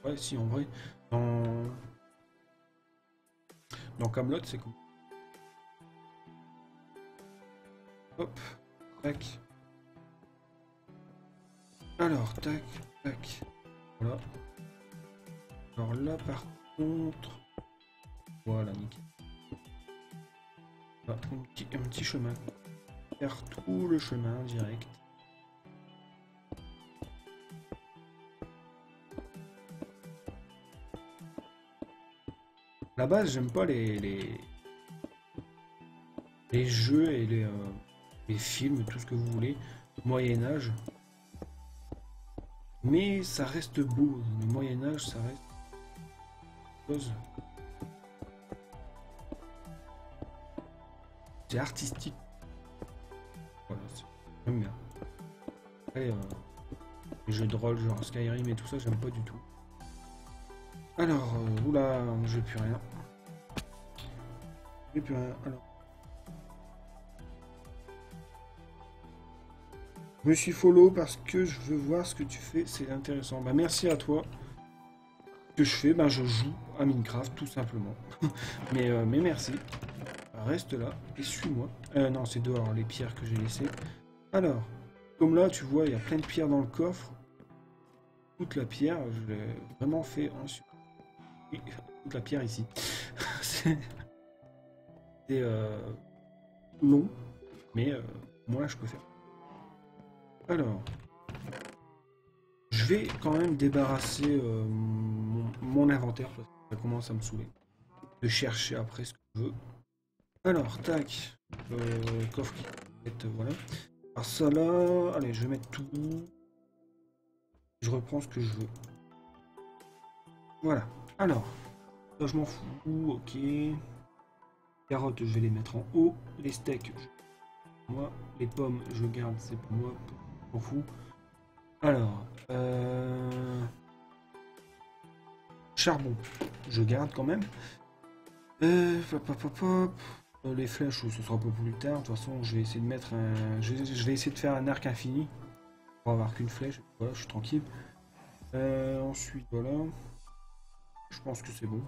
Ouais, si en vrai. Dans Camelot, c'est comme... Hop, tac. Alors, tac, tac. Voilà. Alors là, par contre... Voilà, nickel. Là, un petit chemin. Faire tout le chemin direct. À la base, j'aime pas les jeux et les films, tout ce que vous voulez, Moyen-Âge. Mais ça reste beau. Le Moyen-Âge, ça reste chose. C'est artistique. Voilà, J'aime bien. Après, les jeux de rôle genre Skyrim et tout ça, j'aime pas du tout. Alors, oula, j'ai plus rien. J'ai plus rien. Alors. Je me suis follow parce que je veux voir ce que tu fais, c'est intéressant. Bah merci à toi. Ce que je fais, ben je joue à Minecraft tout simplement. mais merci. Reste là et suis-moi. Non, c'est dehors les pierres que j'ai laissées. Alors, comme là tu vois, il y a plein de pierres dans le coffre. Toute la pierre, je l'ai vraiment fait ensuite. Oui, toute la pierre ici. C'est long, mais moi je peux faire. Alors, je vais quand même débarrasser mon inventaire parce que ça commence à me saouler. De chercher après ce que je veux. Alors, tac. Coffre qui voilà. Alors ça là, allez, je vais mettre tout. Je reprends ce que je veux. Voilà. Alors, là je m'en fous. Ok. Carottes, je vais les mettre en haut. Les steaks, moi. Les pommes, je garde, c'est pour moi. Je m'en fous. Alors, charbon, je garde quand même. Hop, hop, hop, hop. Les flèches, ce sera un peu plus tard. De toute façon, je vais essayer de mettre un. Je vais essayer de faire un arc infini. Pour avoir qu'une flèche. Voilà, je suis tranquille. Ensuite, voilà. Je pense que c'est bon.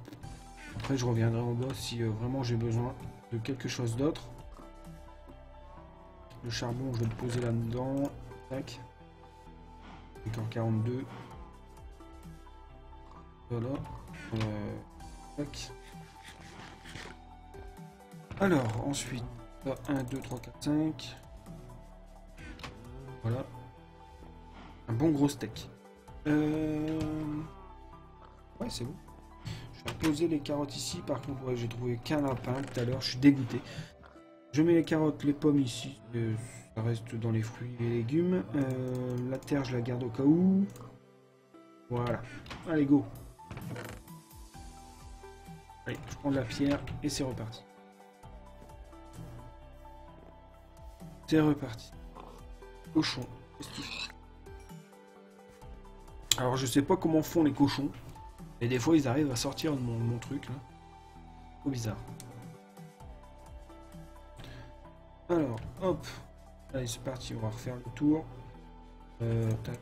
Après, je reviendrai en bas si vraiment j'ai besoin de quelque chose d'autre. Le charbon, je vais le poser là-dedans. Tac. Encore 42. Voilà. Tac. Alors, ensuite, 1, 2, 3, 4, 5. Voilà. Un bon gros steak. Ouais, c'est bon. Je vais poser les carottes ici. Par contre, ouais, j'ai trouvé qu'un lapin tout à l'heure. Je suis dégoûté. Je mets les carottes, les pommes ici. Ça reste dans les fruits et les légumes. La terre, je la garde au cas où. Voilà. Allez, go. Allez, je prends de la pierre et c'est reparti. C'est reparti. Cochon. Qu'est-ce qu'il fait? Alors, je sais pas comment font les cochons. Et des fois, ils arrivent à sortir de mon truc, là. Trop bizarre. Alors, hop. Allez, c'est parti, on va refaire le tour. Tac.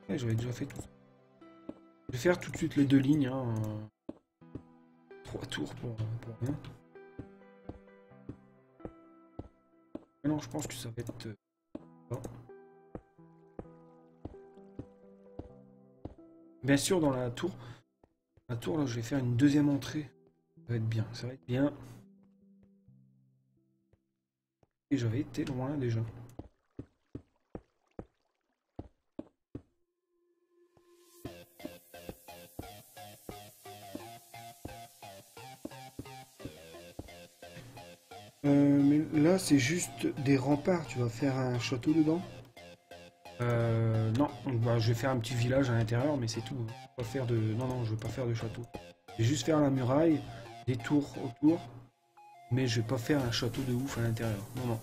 Ouais, j'avais déjà fait tout ça. Je vais faire tout de suite les deux lignes. Hein. 3 tours pour rien. Mais non, je pense que ça va être... Bon. Bien sûr, dans la tour, là, je vais faire une deuxième entrée. Ça va être bien, ça va être bien. Et j'avais été loin déjà. Mais là, c'est juste des remparts. Tu vas faire un château dedans? Non, bah, je vais faire un petit village à l'intérieur, mais c'est tout. Je vais pas faire de... Non, non, je vais pas faire de château. Je vais juste faire la muraille, des tours autour, mais je vais pas faire un château de ouf à l'intérieur. Non, non.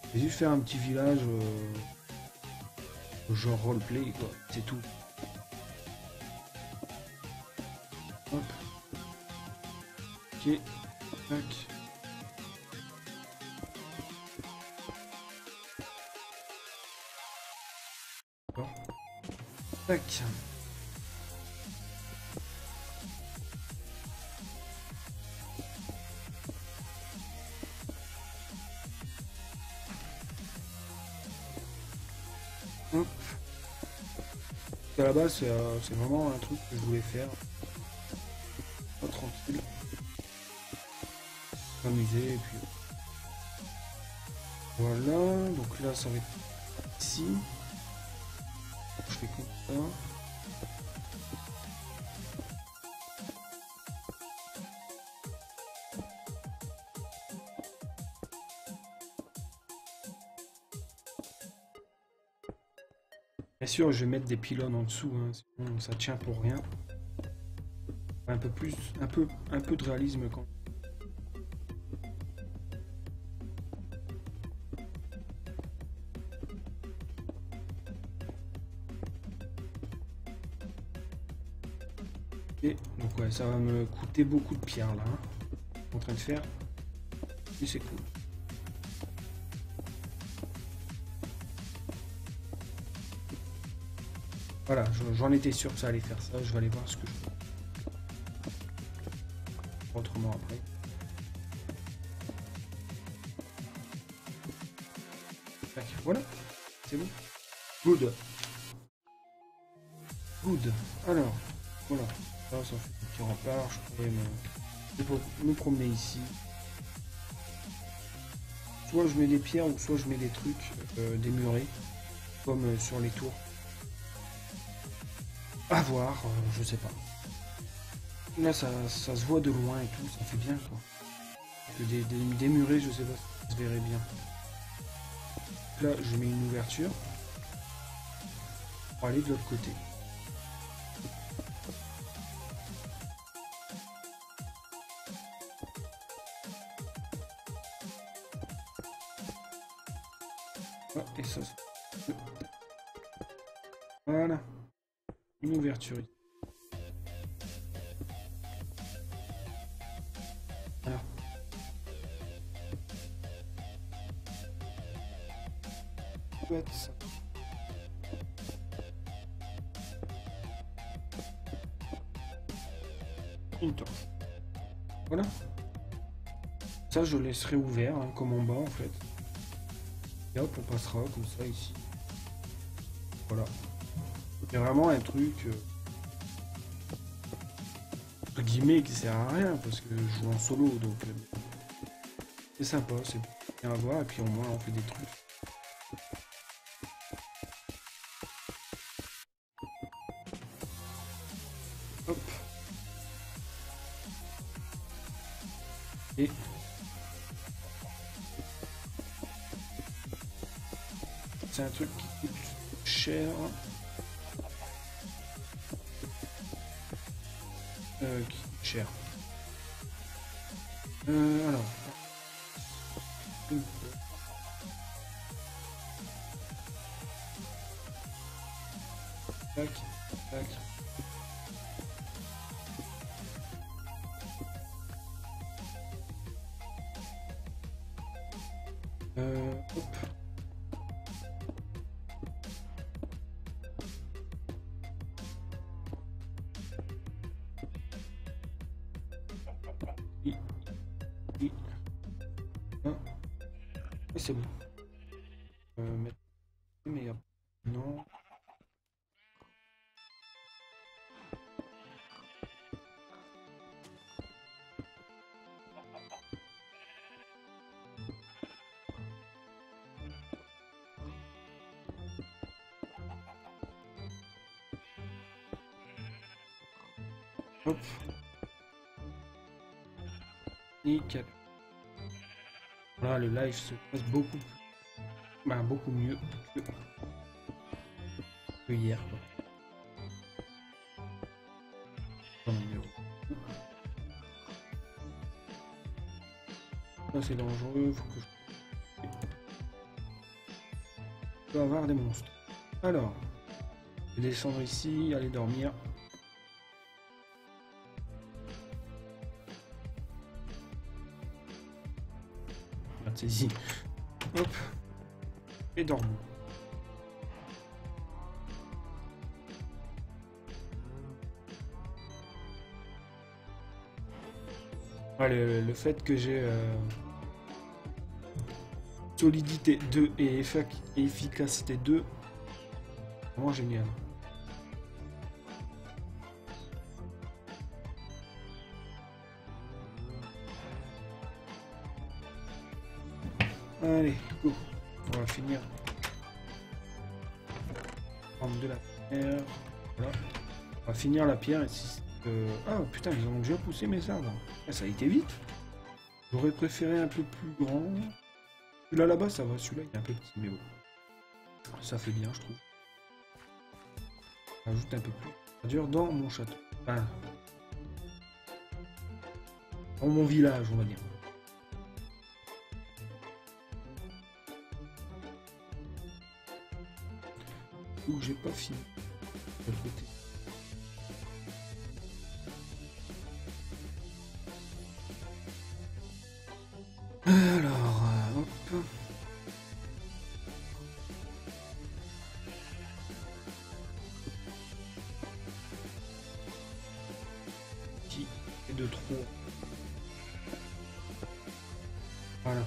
Je vais juste faire un petit village, genre roleplay, quoi. C'est tout. Hop. Ok. Tac. Tac. Hop. À la base, c'est vraiment un truc que je voulais faire. Pas tranquille. S'amuser et puis... Voilà. Donc là, ça va être ici. Je fais comme ça. Bien sûr, je vais mettre des pylônes en dessous, hein, sinon ça tient pour rien. Un peu plus, un peu de réalisme quand. Et donc ouais, ça va me coûter beaucoup de pierres là, hein, en train de faire. Mais c'est cool. Voilà, j'en étais sûr que ça allait faire ça. Je vais aller voir ce que je peux. Autrement après. Tac, voilà, c'est bon. Good. Good. Alors, voilà. Ça fait un petit rempart. Je pourrais me promener ici. Soit je mets des pierres ou soit je mets des trucs, des murets, comme sur les tours. À voir, je sais pas. Là ça se voit de loin et tout, ça fait bien quoi. Que des murets, je sais pas si ça se verrait bien. Là je mets une ouverture pour aller de l'autre côté. Ah, et ça. Voilà. Une ouverture. Voilà. Ça. Une torche. Voilà. Ça je laisserai ouvert hein, comme en bas en fait. Et hop on passera comme ça ici. Voilà. C'est vraiment un truc entre guillemets qui sert à rien parce que je joue en solo donc c'est sympa, c'est bien à voir et puis au moins on fait des trucs. Hop. Et c'est un truc qui coûte cher. Qui coûte cher. Alors. Tac, tac. Hop. Et c'est bon. Mais non. Hop. Nickel. Voilà, le live se passe beaucoup mieux que hier. Quoi. Ça c'est dangereux, faut que je peux avoir des monstres. Alors, je vais descendre ici, aller dormir. Saisie. Hop. Et dormons. Ouais, le fait que j'ai solidité 2 et efficacité 2, vraiment génial. Allez, go. On va finir. Prendre de la pierre. Voilà. On va finir la pierre ici. Ah putain, ils ont déjà poussé mes arbres. Ah, ça a été vite. J'aurais préféré un peu plus grand. Celui-là là-bas, ça va. Celui-là, il est un peu petit, mais bon. Ça fait bien, je trouve. Rajoute un peu plus. Ça dure dans mon château. Ah. dans mon village, on va dire. Ou j'ai pas fini. De l'autre côté. Alors, hop. Petit et de trop. Voilà.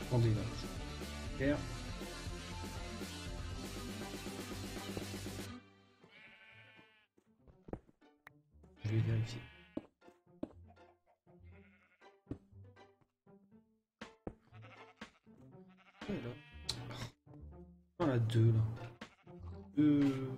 Attendez là. Pierre. Je vais vérifier. Ouais, là. On a deux là. Deux.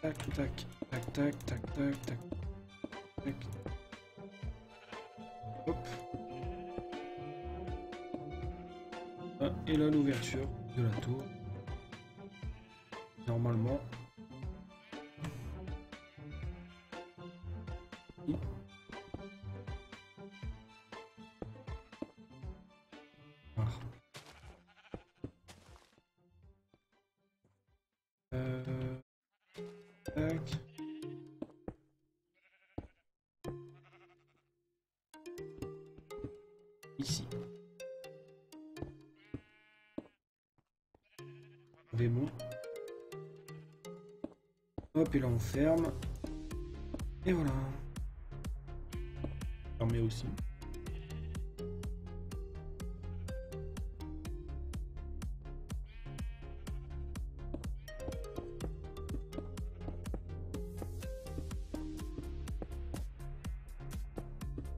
Tac, tac, tac, tac, tac, tac, tac, tac. Hop. Ah, et là l'ouverture de la tour. Normalement. Ah. Tac. Ici. Mais bon. Hop, et là on ferme. Et voilà. Fermé aussi.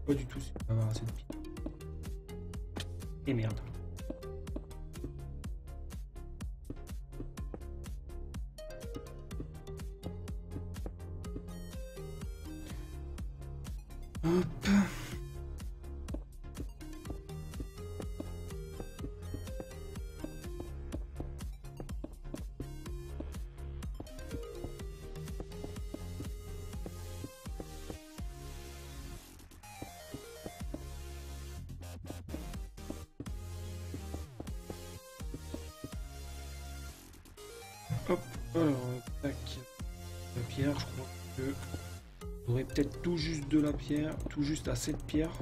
Pas du tout, c'est pas avoir assez de pieds. Et merde. Hop. Hop, alors, tac, la pierre, je crois que j'aurais peut-être tout juste de la pierre, tout juste assez de pierre.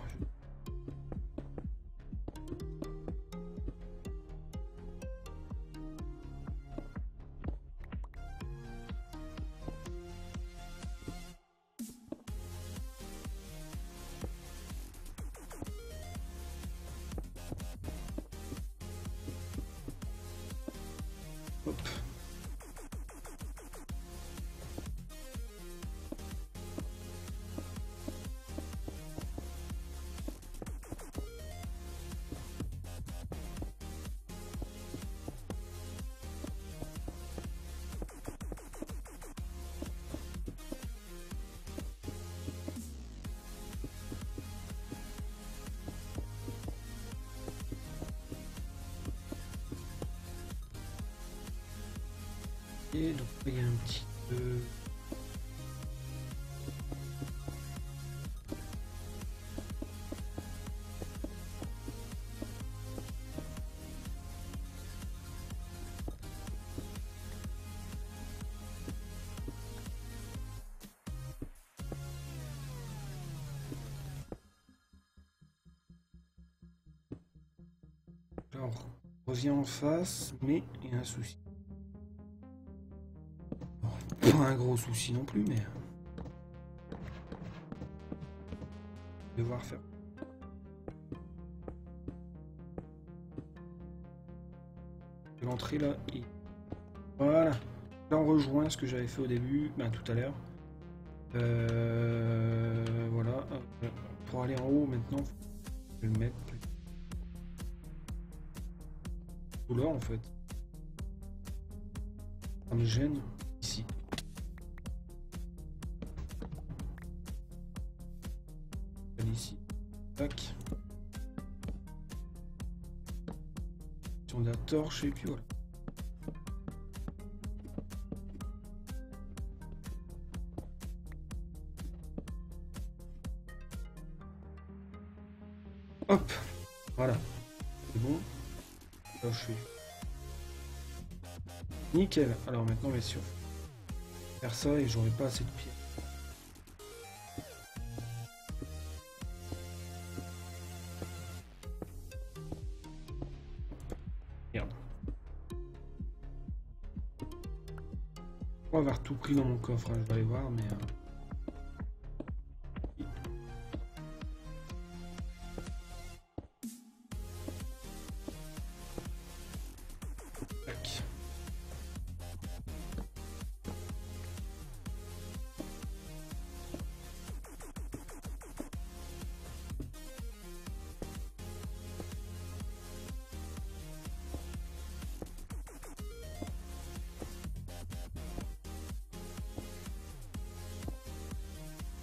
Hop. Et donc il y a un petit peu... Alors, on revient en face, mais il y a un souci. Bon, pas un gros souci non plus, mais... devoir faire. L'entrée là, et... voilà. Là on rejoint ce que j'avais fait au début, ben, tout à l'heure. Voilà. pour aller en haut maintenant, je vais le mettre tout là en fait. Ça me gêne ici. Allez ici. Tac. On a la torche et puis voilà. Hop, voilà, c'est bon. Là, je suis nickel. Alors maintenant, bien sûr, faire ça et j'aurai pas assez de pierres. Merde. On va avoir tout pris dans mon coffre, hein, je vais aller voir, mais.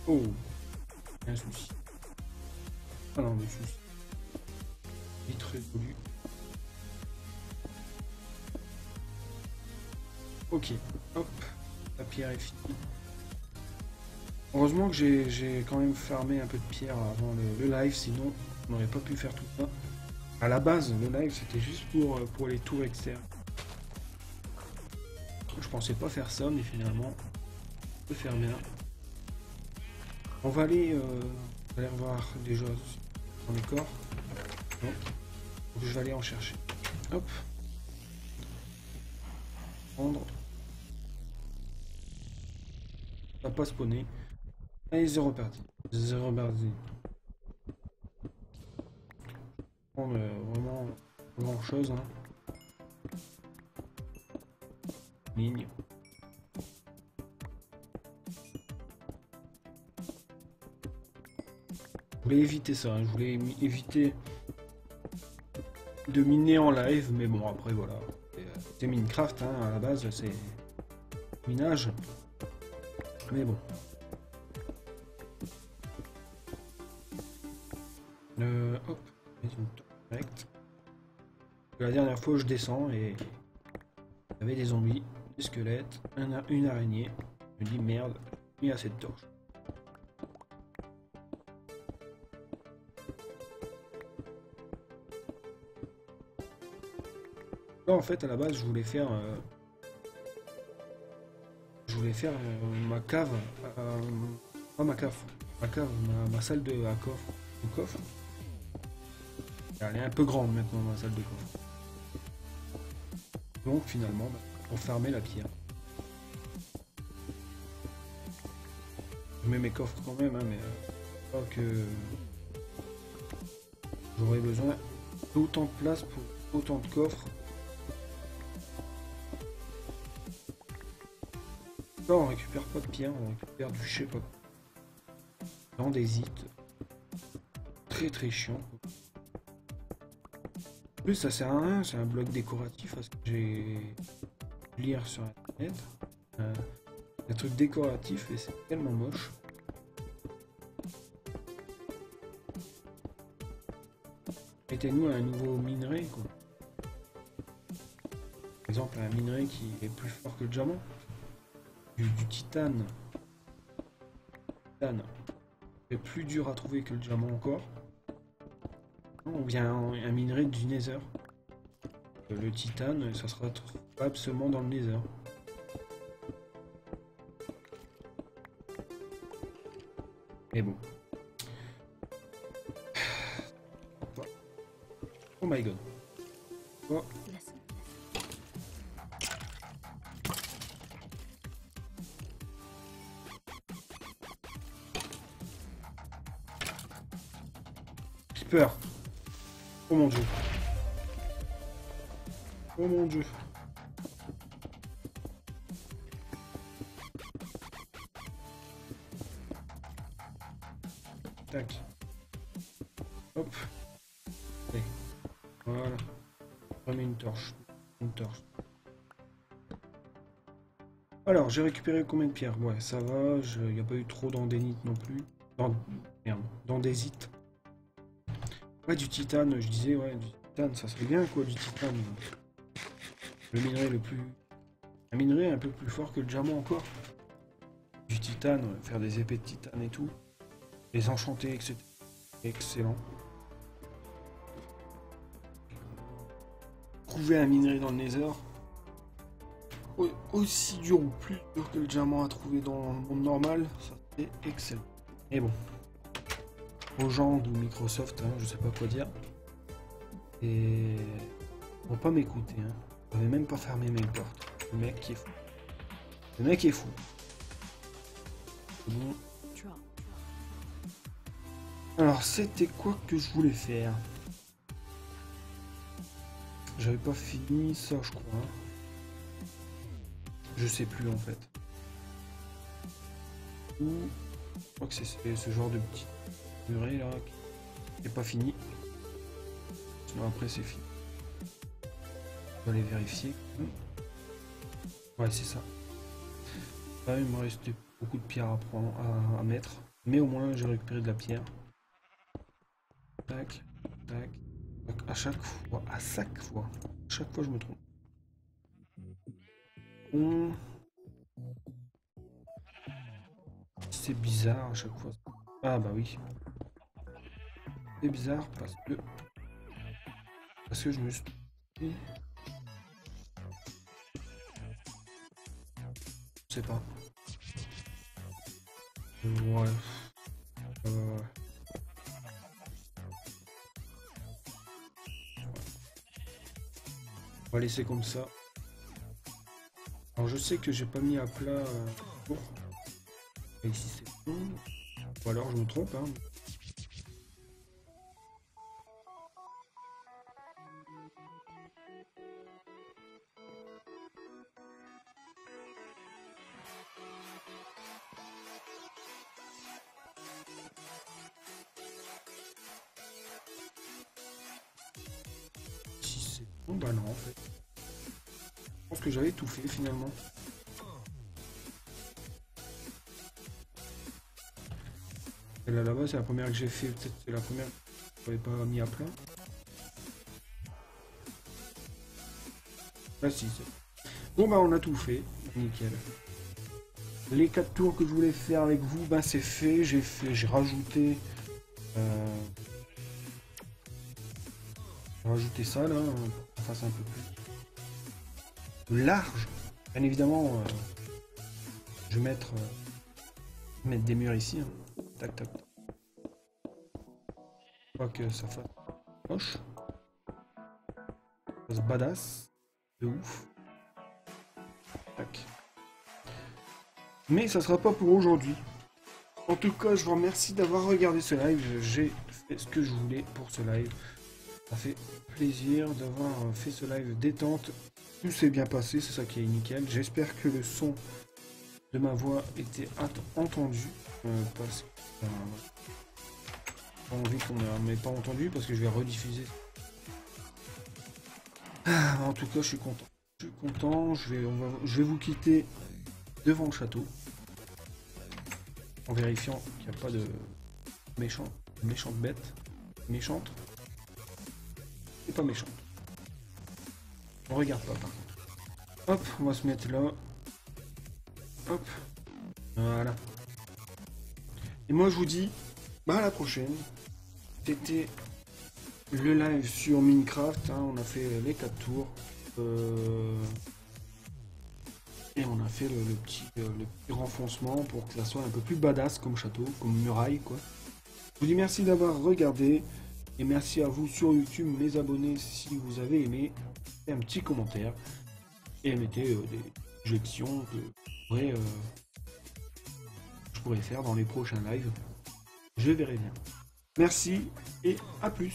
Oh, un souci. Ah non, mais souci. Vite résolu. Ok, hop, la pierre est finie. Heureusement que j'ai quand même farmé un peu de pierre avant le live, sinon on n'aurait pas pu faire tout ça. À la base, le live c'était juste pour les tours externes. Je pensais pas faire ça, mais finalement, on peut faire bien. On va aller revoir déjà dans les corps. Donc, je vais aller en chercher. Hop. Prendre. Ça va pas spawner. Allez, zéro parti. Zéro parti. Prendre vraiment grand chose. Hein. Ligne. Je voulais éviter ça, hein. Je voulais éviter de miner en live, mais bon après voilà. C'est Minecraft hein, à la base, c'est minage. Mais bon. Hop, direct. La dernière fois je descends et il y avait des zombies, des squelettes, une araignée. Je me dis merde, il y a cette torche. Là, en fait, à la base, je voulais faire ma cave, pas ma cave, ma salle de coffre. Elle est un peu grande maintenant, ma salle de coffre. Donc finalement, pour fermer la pierre. Je mets mes coffres quand même, hein, mais pas que j'aurais besoin d'autant de place pour autant de coffres. Là, on récupère pas de pierre, on récupère du je sais pas. Andésite. Très très chiant. En plus, ça sert à rien, c'est un bloc décoratif parce que j'ai lire sur internet. Un truc décoratif et c'est tellement moche. Mettez-nous un nouveau minerai quoi. Par exemple un minerai qui est plus fort que le diamant. Du titane. Titane. C'est plus dur à trouver que le diamant encore. Ou bien un minerai du nether. Le titane, ça sera trouvable seulement dans le nether. Mais bon. Oh my god. Oh. Creeper. Oh mon dieu. Oh mon dieu. Tac. Hop. Allez. Voilà. Remets une torche. Une torche. Alors, j'ai récupéré combien de pierres? Ouais, ça va. Il n'y a pas eu trop d'andénite non plus. Merde. D'andésite. Ouais, du titane, je disais, ouais, du titane, ça serait bien, quoi, du titane. Le minerai le plus... Un minerai un peu plus fort que le diamant encore. Du titane, faire des épées de titane et tout. Les enchanter, etc. Excellent. Trouver un minerai dans le Nether. Aussi dur ou plus dur que le diamant à trouver dans le monde normal, ça c'est excellent. Et bon. Aux gens de Microsoft, hein, je sais pas quoi dire. Et... Ils vont pas m'écouter, hein. Ils n'avaient même pas fermé mes portes. Le mec qui est fou. Le mec est fou. Bon. Alors, c'était quoi que je voulais faire? J'avais pas fini ça, je crois. Je sais plus, en fait. Ou... Je crois que c'est ce genre de petit muret, là, qui n'est pas fini. Sinon, après, c'est fini. On va aller vérifier. Ouais, c'est ça. Ah, il me restait beaucoup de pierres à prendre, à mettre. Mais au moins, j'ai récupéré de la pierre. Tac, tac. Donc, à chaque fois, je me trompe. C'est bizarre à chaque fois. Ah bah oui. C'est bizarre parce que je me suis... Je sais pas. Ouais. On va laisser comme ça. Alors je sais que j'ai pas mis à plat pour. Et ici c'est bon. Ou alors je me trompe, hein. Si c'est bon, bah non en fait. Je pense que j'avais tout fait finalement. Et là là-bas c'est la première que j'ai fait, peut-être c'est la première que j'avais pas mis à plat. Ah si, c'est bon bah on a tout fait, nickel. Les 4 tours que je voulais faire avec vous, ben c'est fait, j'ai rajouté ça là, pour qu'on fasse un peu plus large. Bien évidemment, je vais mettre des murs ici. Hein. Tac tac. Pas que ça fasse moche. Ça fasse badass. De ouf. Tac. Mais ça sera pas pour aujourd'hui. En tout cas, je vous remercie d'avoir regardé ce live. J'ai fait ce que je voulais pour ce live. Ça fait plaisir d'avoir fait ce live détente. Tout s'est bien passé, c'est ça qui est nickel. J'espère que le son de ma voix était entendu. Parce que j'ai pas envie qu'on ne m'ait pas entendu parce que je vais rediffuser. Ah, en tout cas, je suis content. Je suis content. Je vais vous quitter devant le château. En vérifiant qu'il n'y a pas de méchante bête. Méchante. Et pas méchante. On regarde pas par contre. Hop, on va se mettre là. Hop. Voilà. Et moi je vous dis, bah à la prochaine. C'était le live sur Minecraft. Hein. On a fait les 4 tours. Et on a fait le petit renfoncement pour que ça soit un peu plus badass comme château, comme muraille quoi. Je vous dis merci d'avoir regardé. Et merci à vous sur YouTube, mes abonnés, si vous avez aimé. Mettez un petit commentaire. Et mettez des suggestions que je pourrais faire dans les prochains lives. Je verrai bien. Merci et à plus.